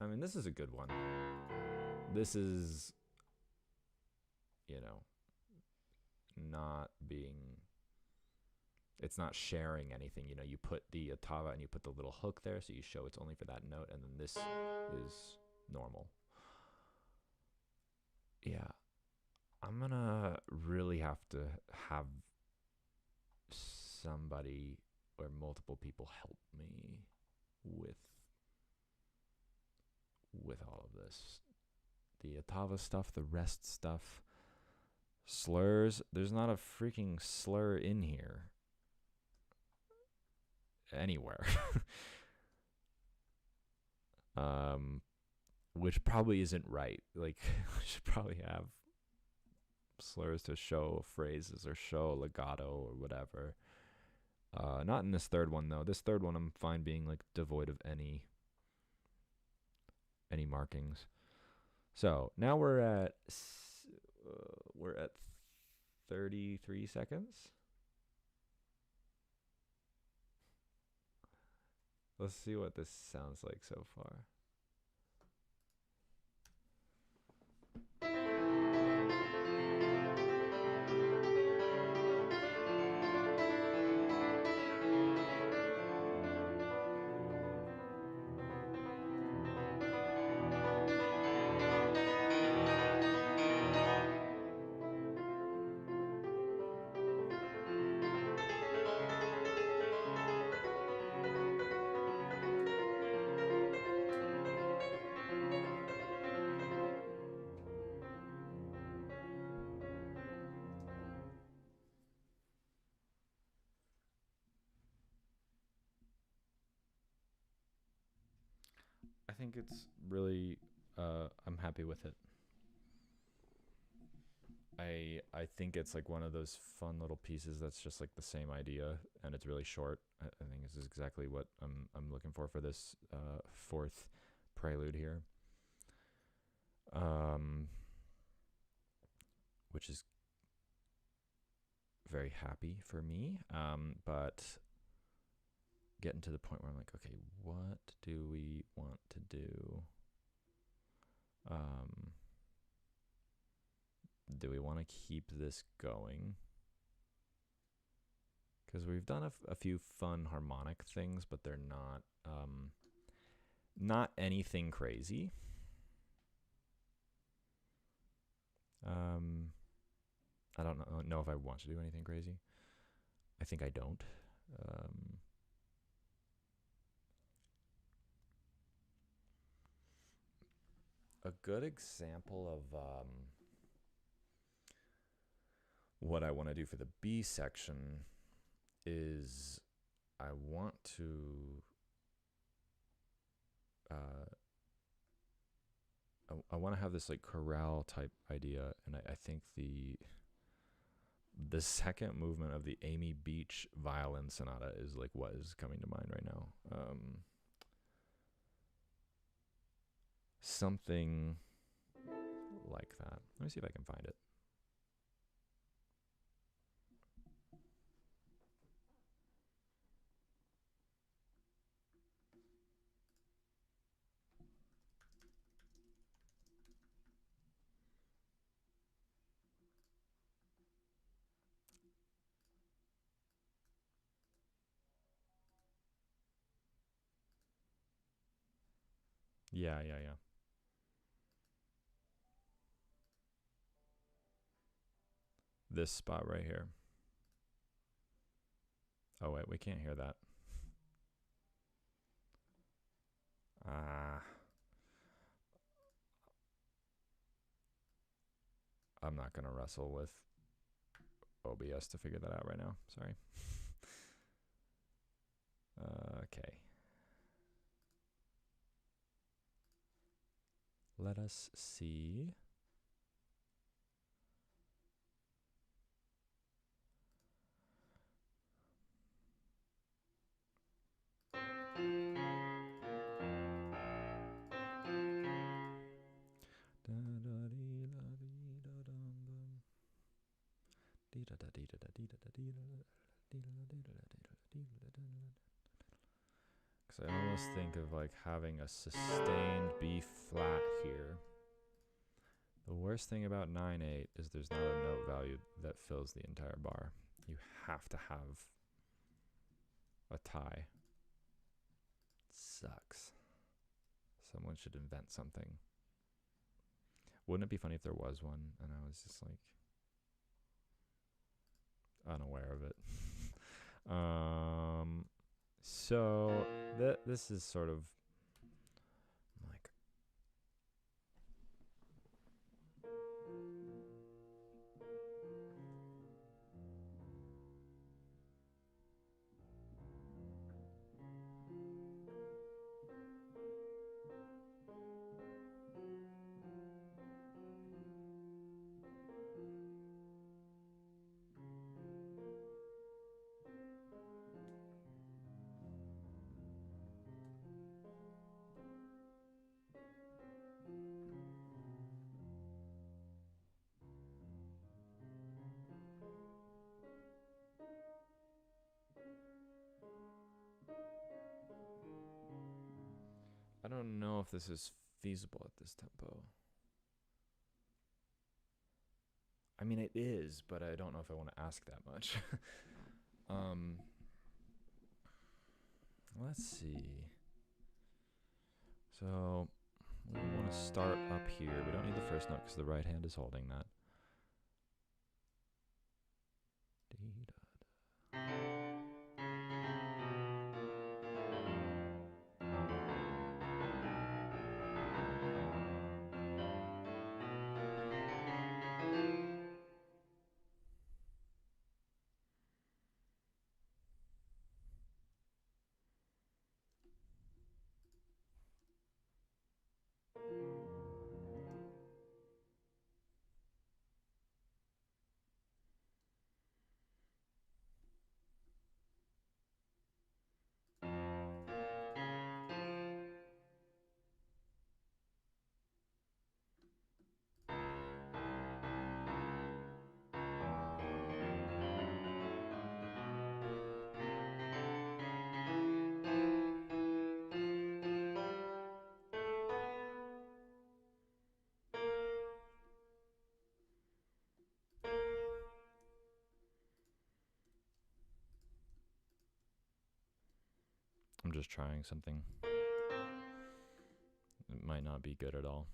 I mean, this is a good one. This is, not being, it's not sharing anything. You put the ottava and you put the little hook there, so you show it's only for that note, and then this is normal. Yeah. I'm gonna really have to have somebody or multiple people help me with all of this. The ottava stuff, the rest stuff, slurs. There's not a freaking slur in here anywhere. Which probably isn't right. Like, we should probably have slurs to show phrases or show legato or whatever. Not in this third one though. This third one I'm fine being like devoid of any markings. So now we're at 33 seconds. Let's see what this sounds like so far. think it's really I'm happy with it. I think it's like one of those fun little pieces that's just like the same idea and it's really short. I think this is exactly what I'm looking for this fourth prelude here. Which is very happy for me. But getting to the point where I'm like, okay, what do we want to do? Do we want to keep this going? Because we've done a few fun harmonic things, but they're not anything crazy. I don't know if I want to do anything crazy. I think I don't. A good example of what I want to do for the B section is I want to I want to have this like chorale type idea, and I think the second movement of the Amy Beach violin sonata is like what is coming to mind right now. Something like that. Let me see if I can find it. Yeah. This spot right here. Oh wait, we can't hear that. I'm not gonna wrestle with OBS to figure that out right now. Sorry. Okay. Let us see. Because I almost think of like having a sustained B flat here. The worst thing about 9/8 is there's not a note value that fills the entire bar. You have to have a tie. It sucks. Someone should invent something. Wouldn't it be funny if there was one and I was just like unaware of it? So this is sort of like I don't know if this is feasible at this tempo. I mean, it is, but I don't know if I want to ask that much. Let's see. So we want to start up here. We don't need the first note because the right hand is holding that. just trying something. It might not be good at all.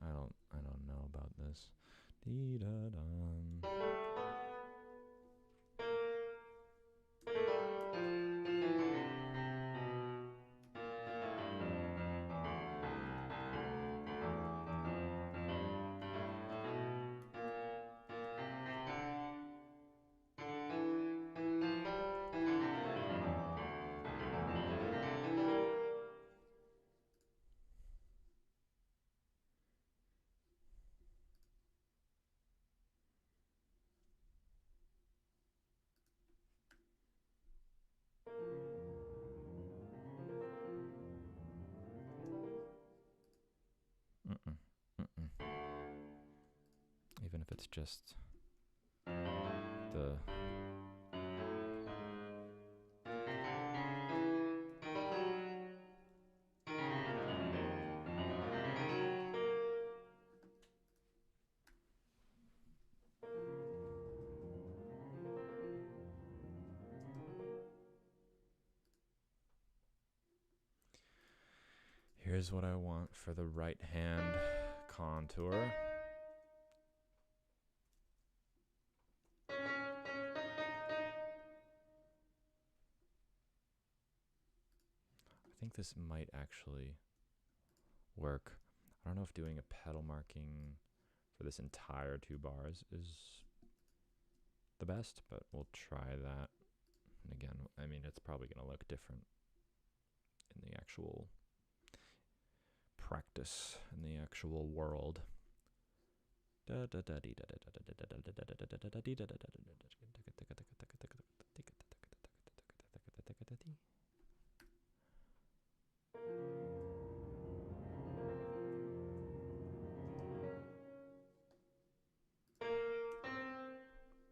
I don't know about this. Dee da dum. Mm-mm. Mm-mm. Even if it's just the here's what I want for the right hand contour. I think this might actually work. I don't know if doing a pedal marking for this entire 2 bars is the best, but we'll try that. And again, I mean, it's probably going to look different in the actual practice, in the actual world.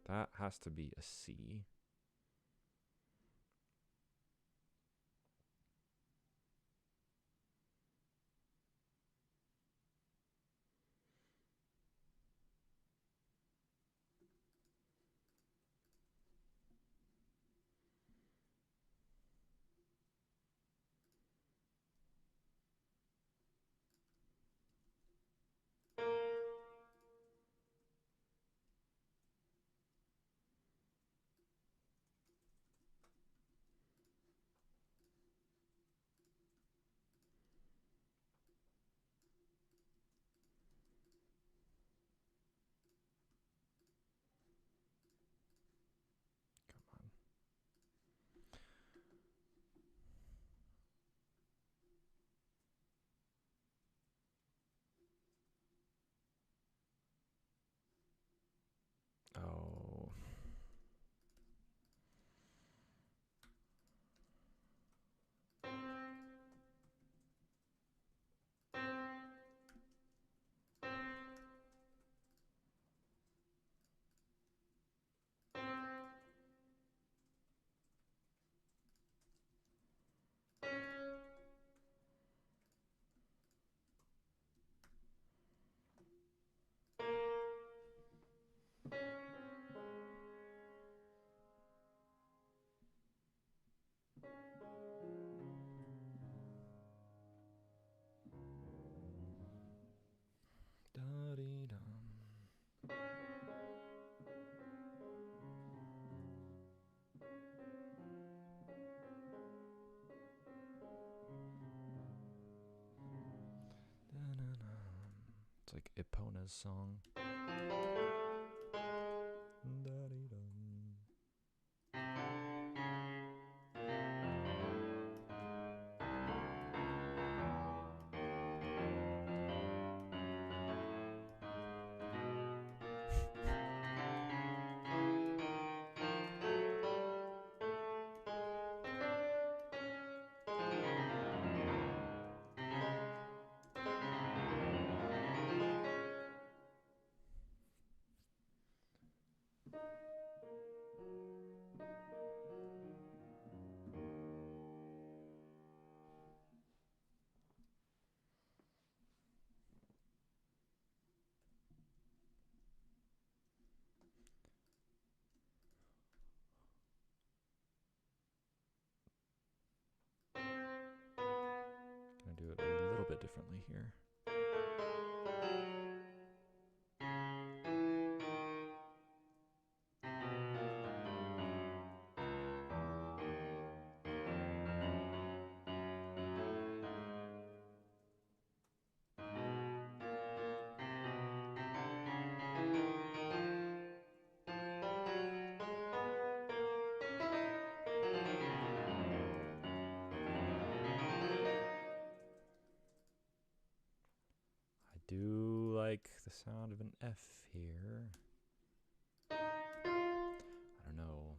That has to be a C. Oh. It's like Epona's song. bit differently here. I do like the sound of an F here. I don't know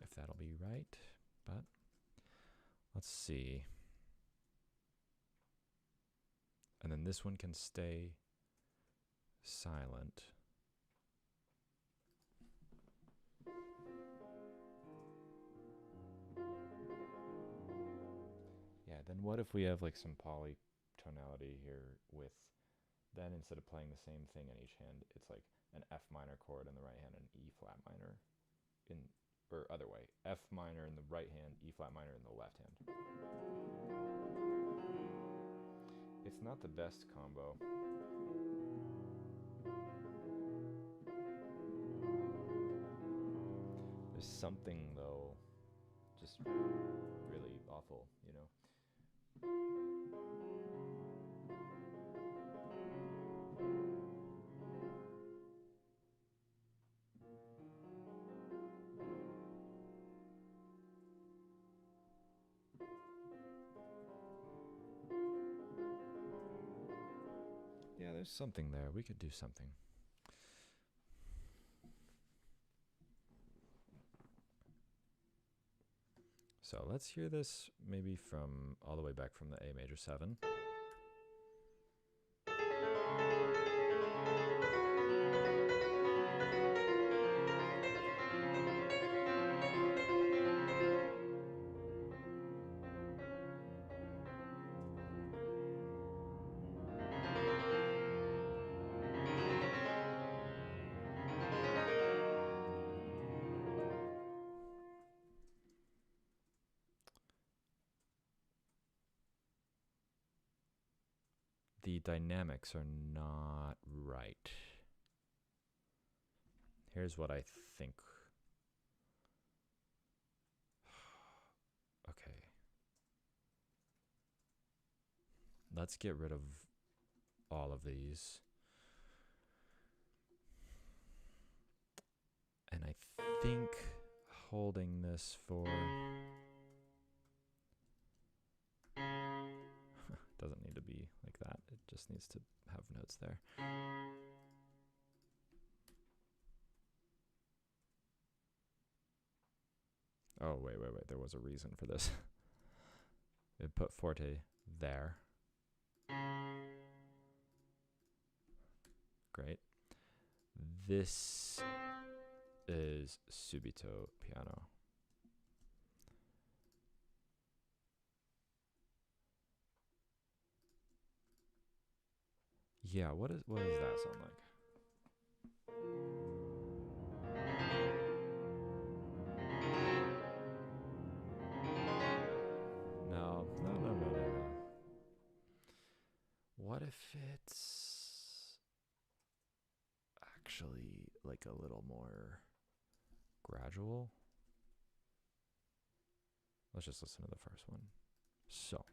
if that'll be right, but let's see. And then this one can stay silent. Yeah, then what if we have like some polytonality here with, then instead of playing the same thing in each hand, it's like an F minor chord in the right hand and E flat minor in, or other way, F minor in the right hand, E flat minor in the left hand. It's not the best combo. There's something though, just really awful, you know? Yeah, there's something there. We could do something. So let's hear this maybe from all the way back from the A major 7. The dynamics are not right. Here's what I think. Okay. Let's get rid of all of these. And I think holding this for... doesn't need to be like that. It just needs to have notes there. Oh, wait. There was a reason for this. It put forte there. Great. This is subito piano. Yeah, what does that sound like? No. What if it's actually like a little more gradual? Let's just listen to the first one. So.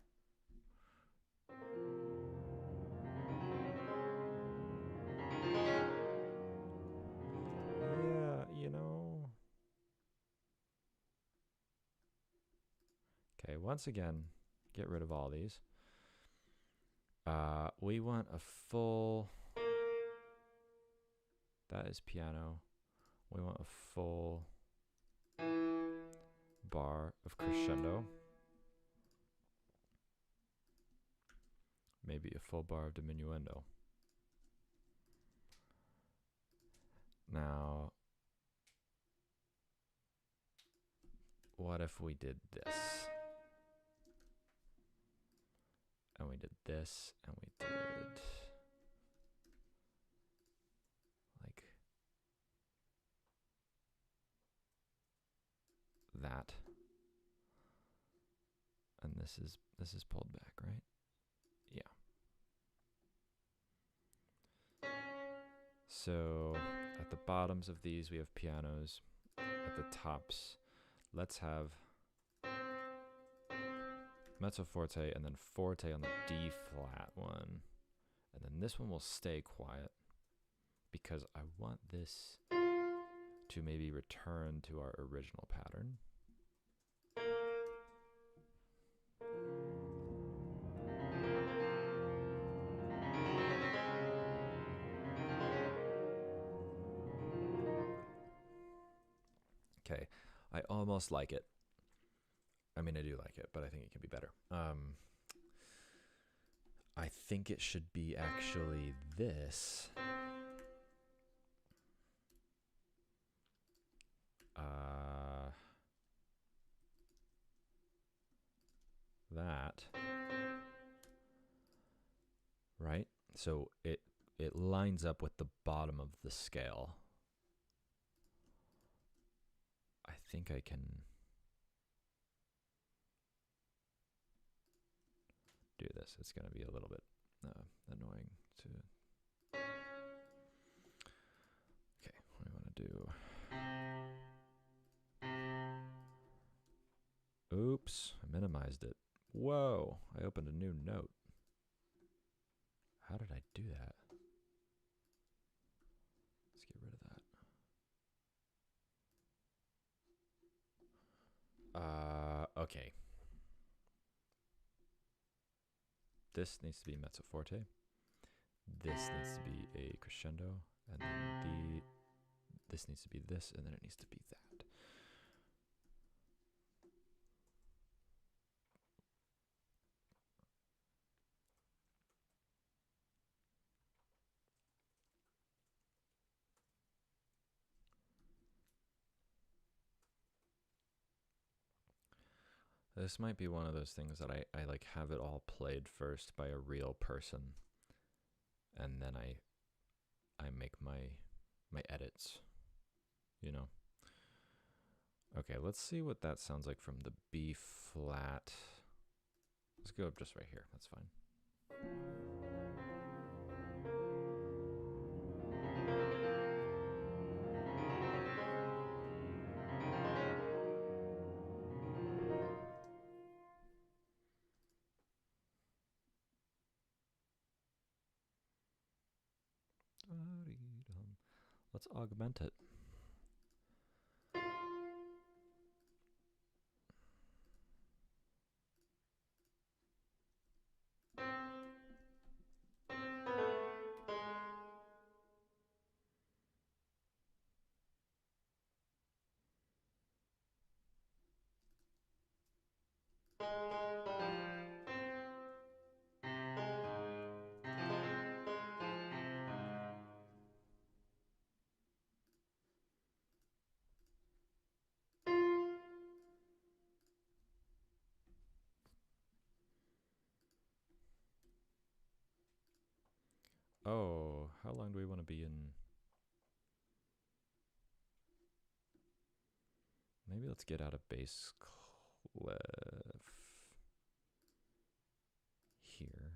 Yeah, you know. Okay, once again, get rid of all these. We want a full... That is piano. We want a full bar of crescendo. Maybe a full bar of diminuendo. Now, what if we did this? And we did this, and we did like that. And this is pulled back, right? So at the bottoms of these, we have pianos. At the tops, let's have mezzo forte and then forte on the D flat one. And then this one will stay quiet because I want this to maybe return to our original pattern. Okay, I almost like it. I mean, I do like it, but I think it can be better. I think it should be actually this. That. Right? So it lines up with the bottom of the scale. I think I can do this. It's going to be a little bit annoying to... Okay, what do I want to do? Oops, I minimized it. Whoa, I opened a new note. How did I do that? Let's get rid of that. Okay. This needs to be mezzo forte. This needs to be a crescendo, and then this needs to be this, and then it needs to be that. This might be one of those things that I like have it all played first by a real person, and then I make my edits, you know. Okay, let's see what that sounds like from the B flat. Let's go up just right here. That's fine. Let's augment it. Oh, how long do we want to be in? Maybe let's get out of bass clef here.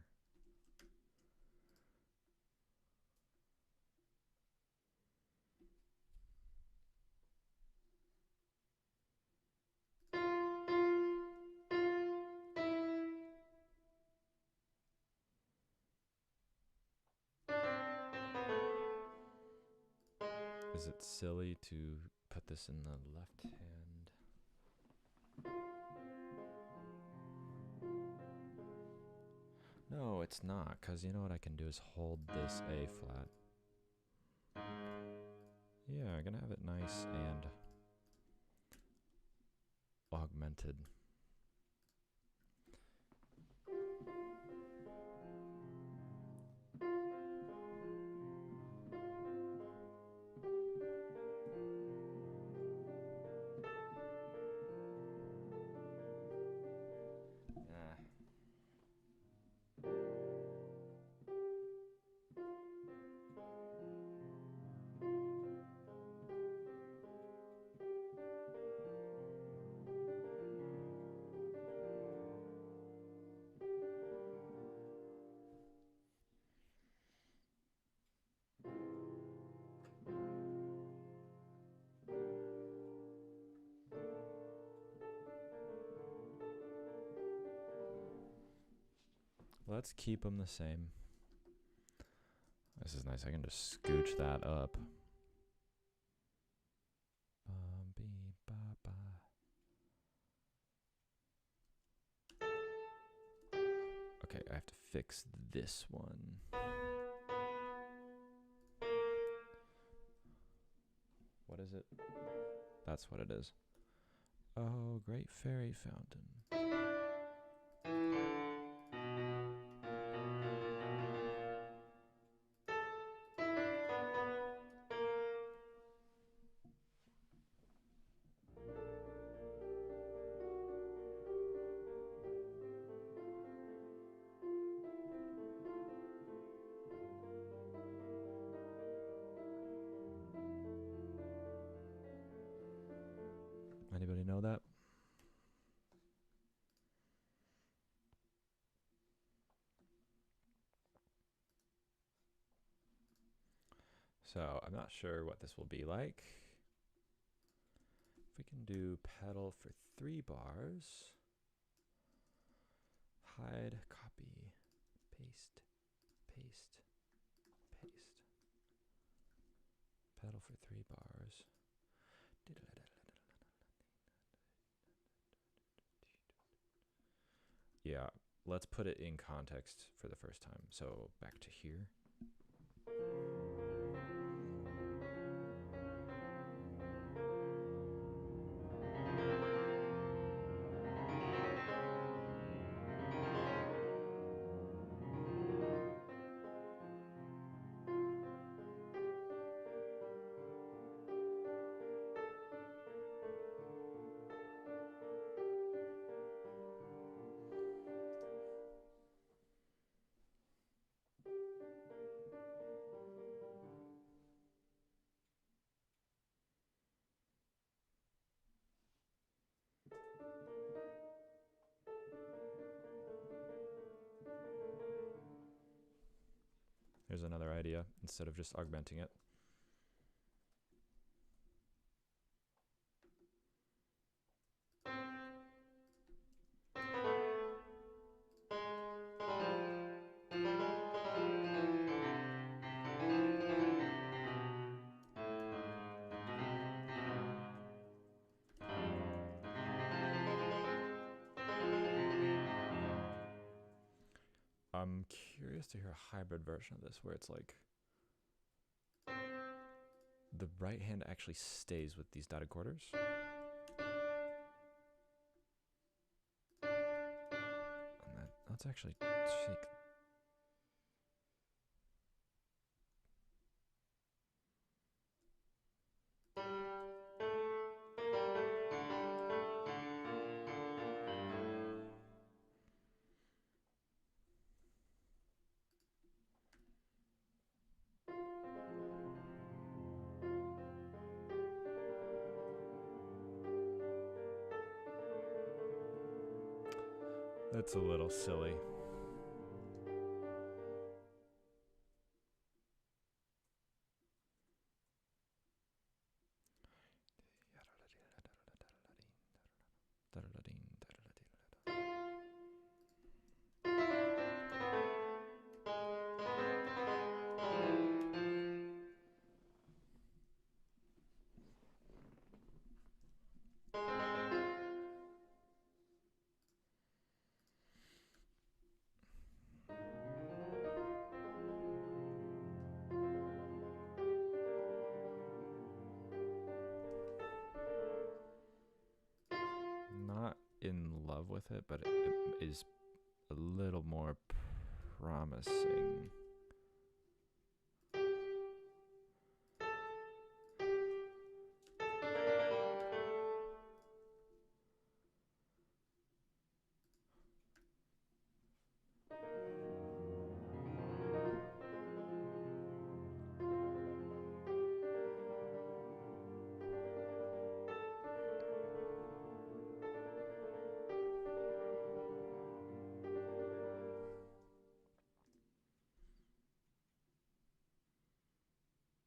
Is it silly to put this in the left hand? No, it's not, because you know what I can do is hold this A flat. Yeah, I'm going to have it nice and augmented. let's keep them the same. This is nice. I can just scooch that up. Okay, I have to fix this one. What is it? That's what it is. Oh, great fairy fountain. Anybody know that? So I'm not sure what this will be like. If we can do pedal for 3 bars, hide, copy, paste, paste, paste. Pedal for 3 bars. Yeah, let's put it in context for the first time. So back to here. Here's another idea instead of just augmenting it. I'm curious to hear a hybrid version of this where it's like the right hand actually stays with these dotted quarters. And let's actually take. That's a little silly. Not in love with it, but it is a little more promising.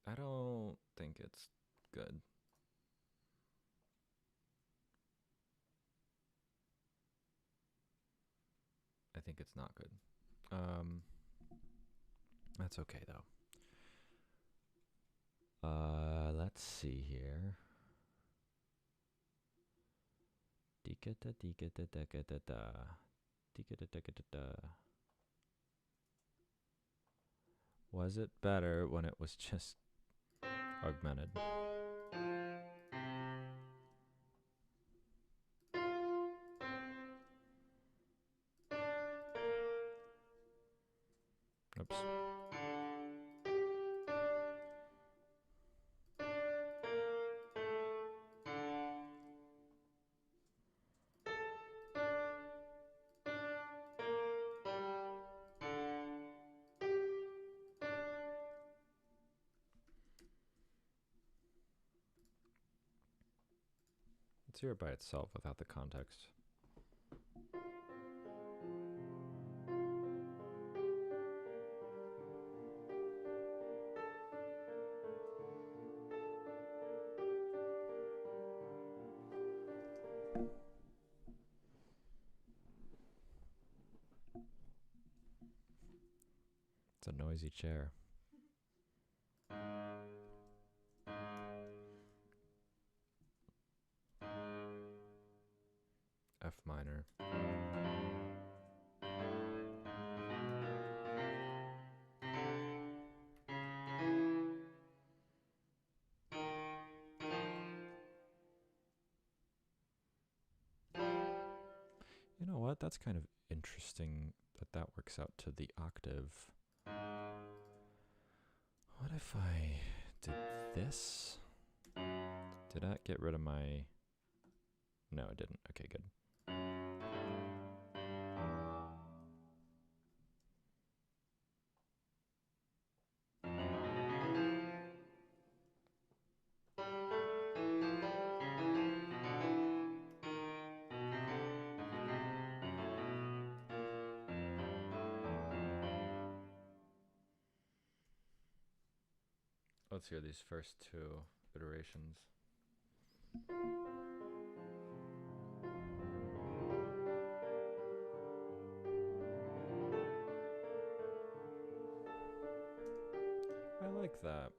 I don't think it's good. I think it's not good. Um, that's okay though. Let's see here. Dikata dikata dakata da. Dikata dakata da. Was it better when it was just augmented? Oops. Let's hear it by itself without the context. It's a noisy chair. F minor. You know what? That's kind of interesting that that works out to the octave. What if I did this? Did that get rid of my... No, it didn't. Okay, good. Let's hear these first two iterations. I like that.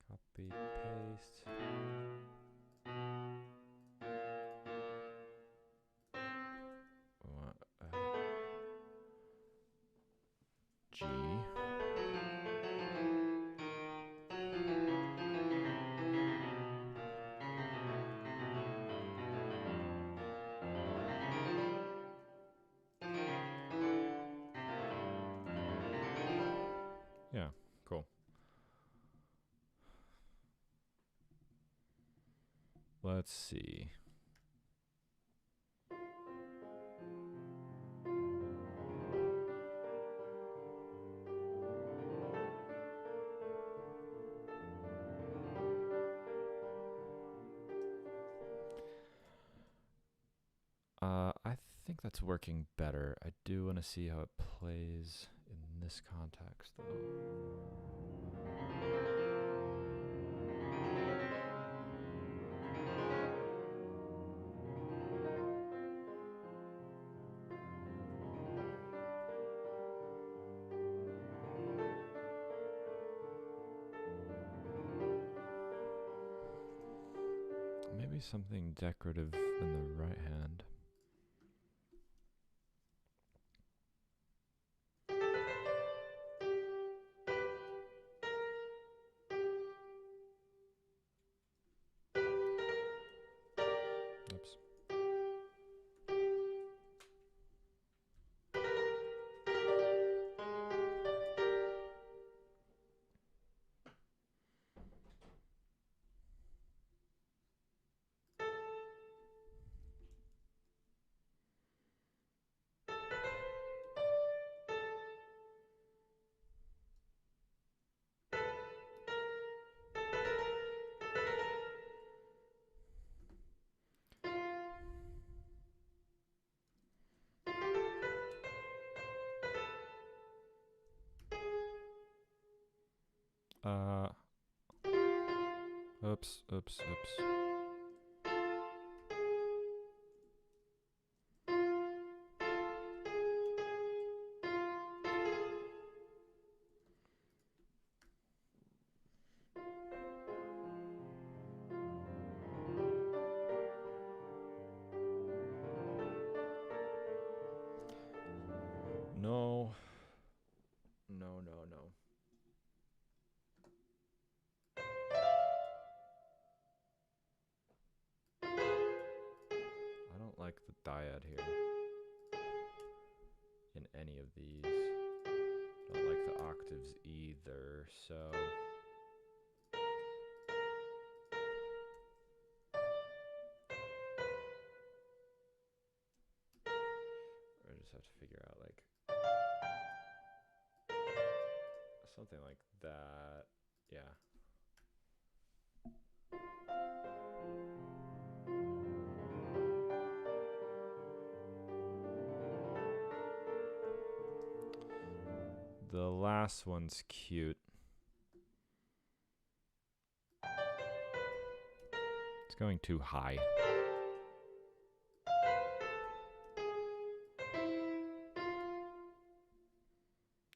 Copy, paste. G. Yeah, cool. Let's see. I think that's working better. I do want to see how it plays in this context, though. Maybe something decorative in the right hand. Oops. Uh, oops. no, no, no. I don't like the dyad here in any of these. I don't like the octaves either, so I just have to figure out like something like that. Yeah. The last one's cute. It's going too high.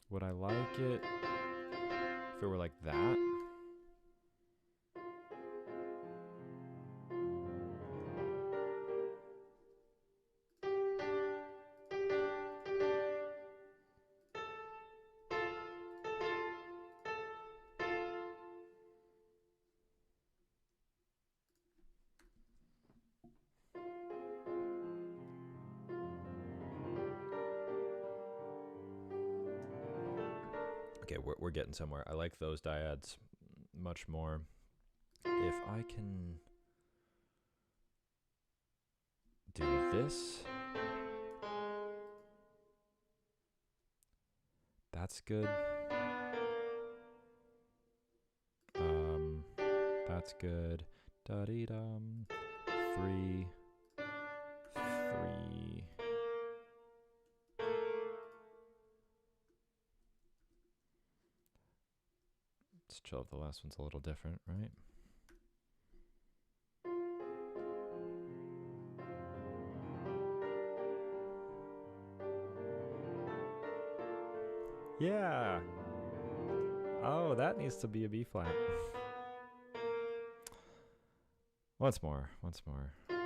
Would I like it if it were like that? Okay, we're getting somewhere. I like those dyads much more. If I can do this, that's good. That's good. Da dee dum. 3, 3. Let's chill if the last one's a little different, right? Yeah. Oh, that needs to be a B flat. Once more.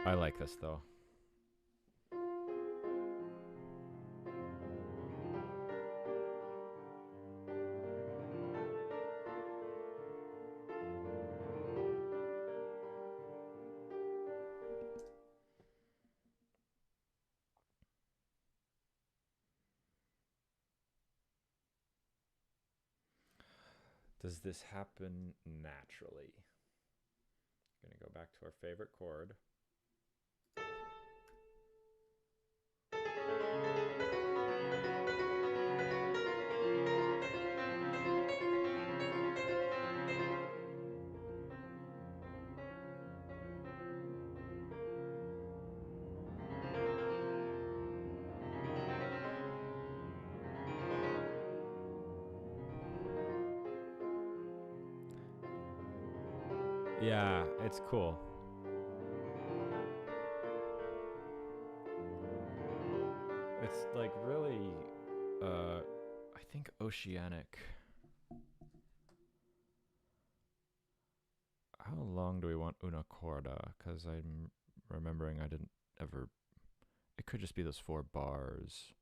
I like this though. Does this happen naturally? I'm gonna go back to our favorite chord. Yeah, it's cool. It's like really, I think oceanic. How long do we want una corda? Because I'm remembering I didn't ever. It could just be those 4 bars.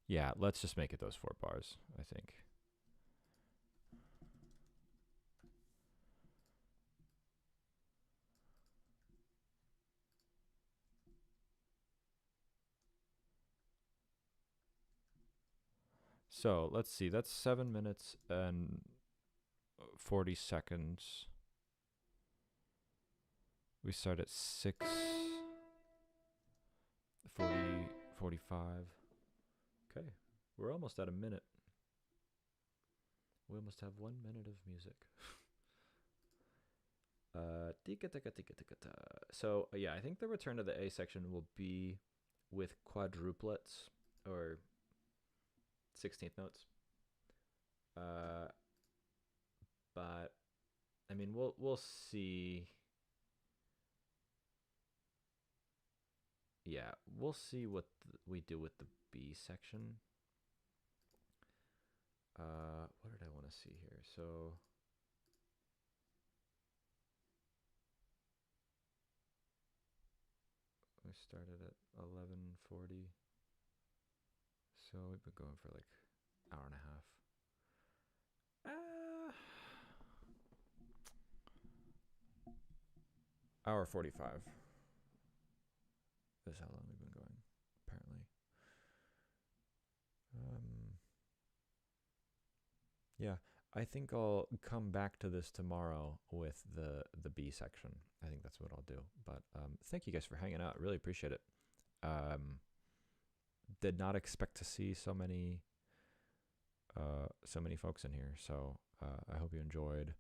Yeah, let's just make it those 4 bars, I think. So let's see. That's 7 minutes and 40 seconds. We start at 6, 40, 45. Okay, we're almost at a minute. We almost have 1 minute of music. So yeah, I think the return to the A section will be with quadruplets or 16th notes. But I mean, we'll see. Yeah, we'll see what we do with the B section. What did I want to see here? So we started at 11:40. So we've been going for like hour and a half. Hour 45 is how long we've been going, apparently. Yeah, I think I'll come back to this tomorrow with the B section. I think that's what I'll do. But thank you guys for hanging out. Really appreciate it. Did not expect to see so many folks in here. So I hope you enjoyed.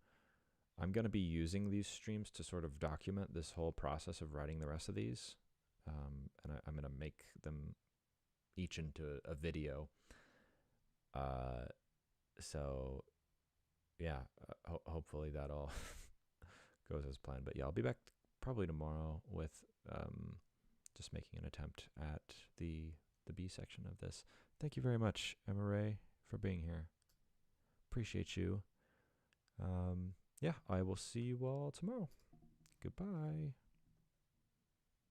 I'm going to be using these streams to sort of document this whole process of writing the rest of these. And I'm going to make them each into a video. So yeah, hopefully that all goes as planned. But yeah, I'll be back probably tomorrow with just making an attempt at the B section of this. Thank you very much, Emma Ray, for being here. Appreciate you. Yeah, I will see you all tomorrow. Goodbye.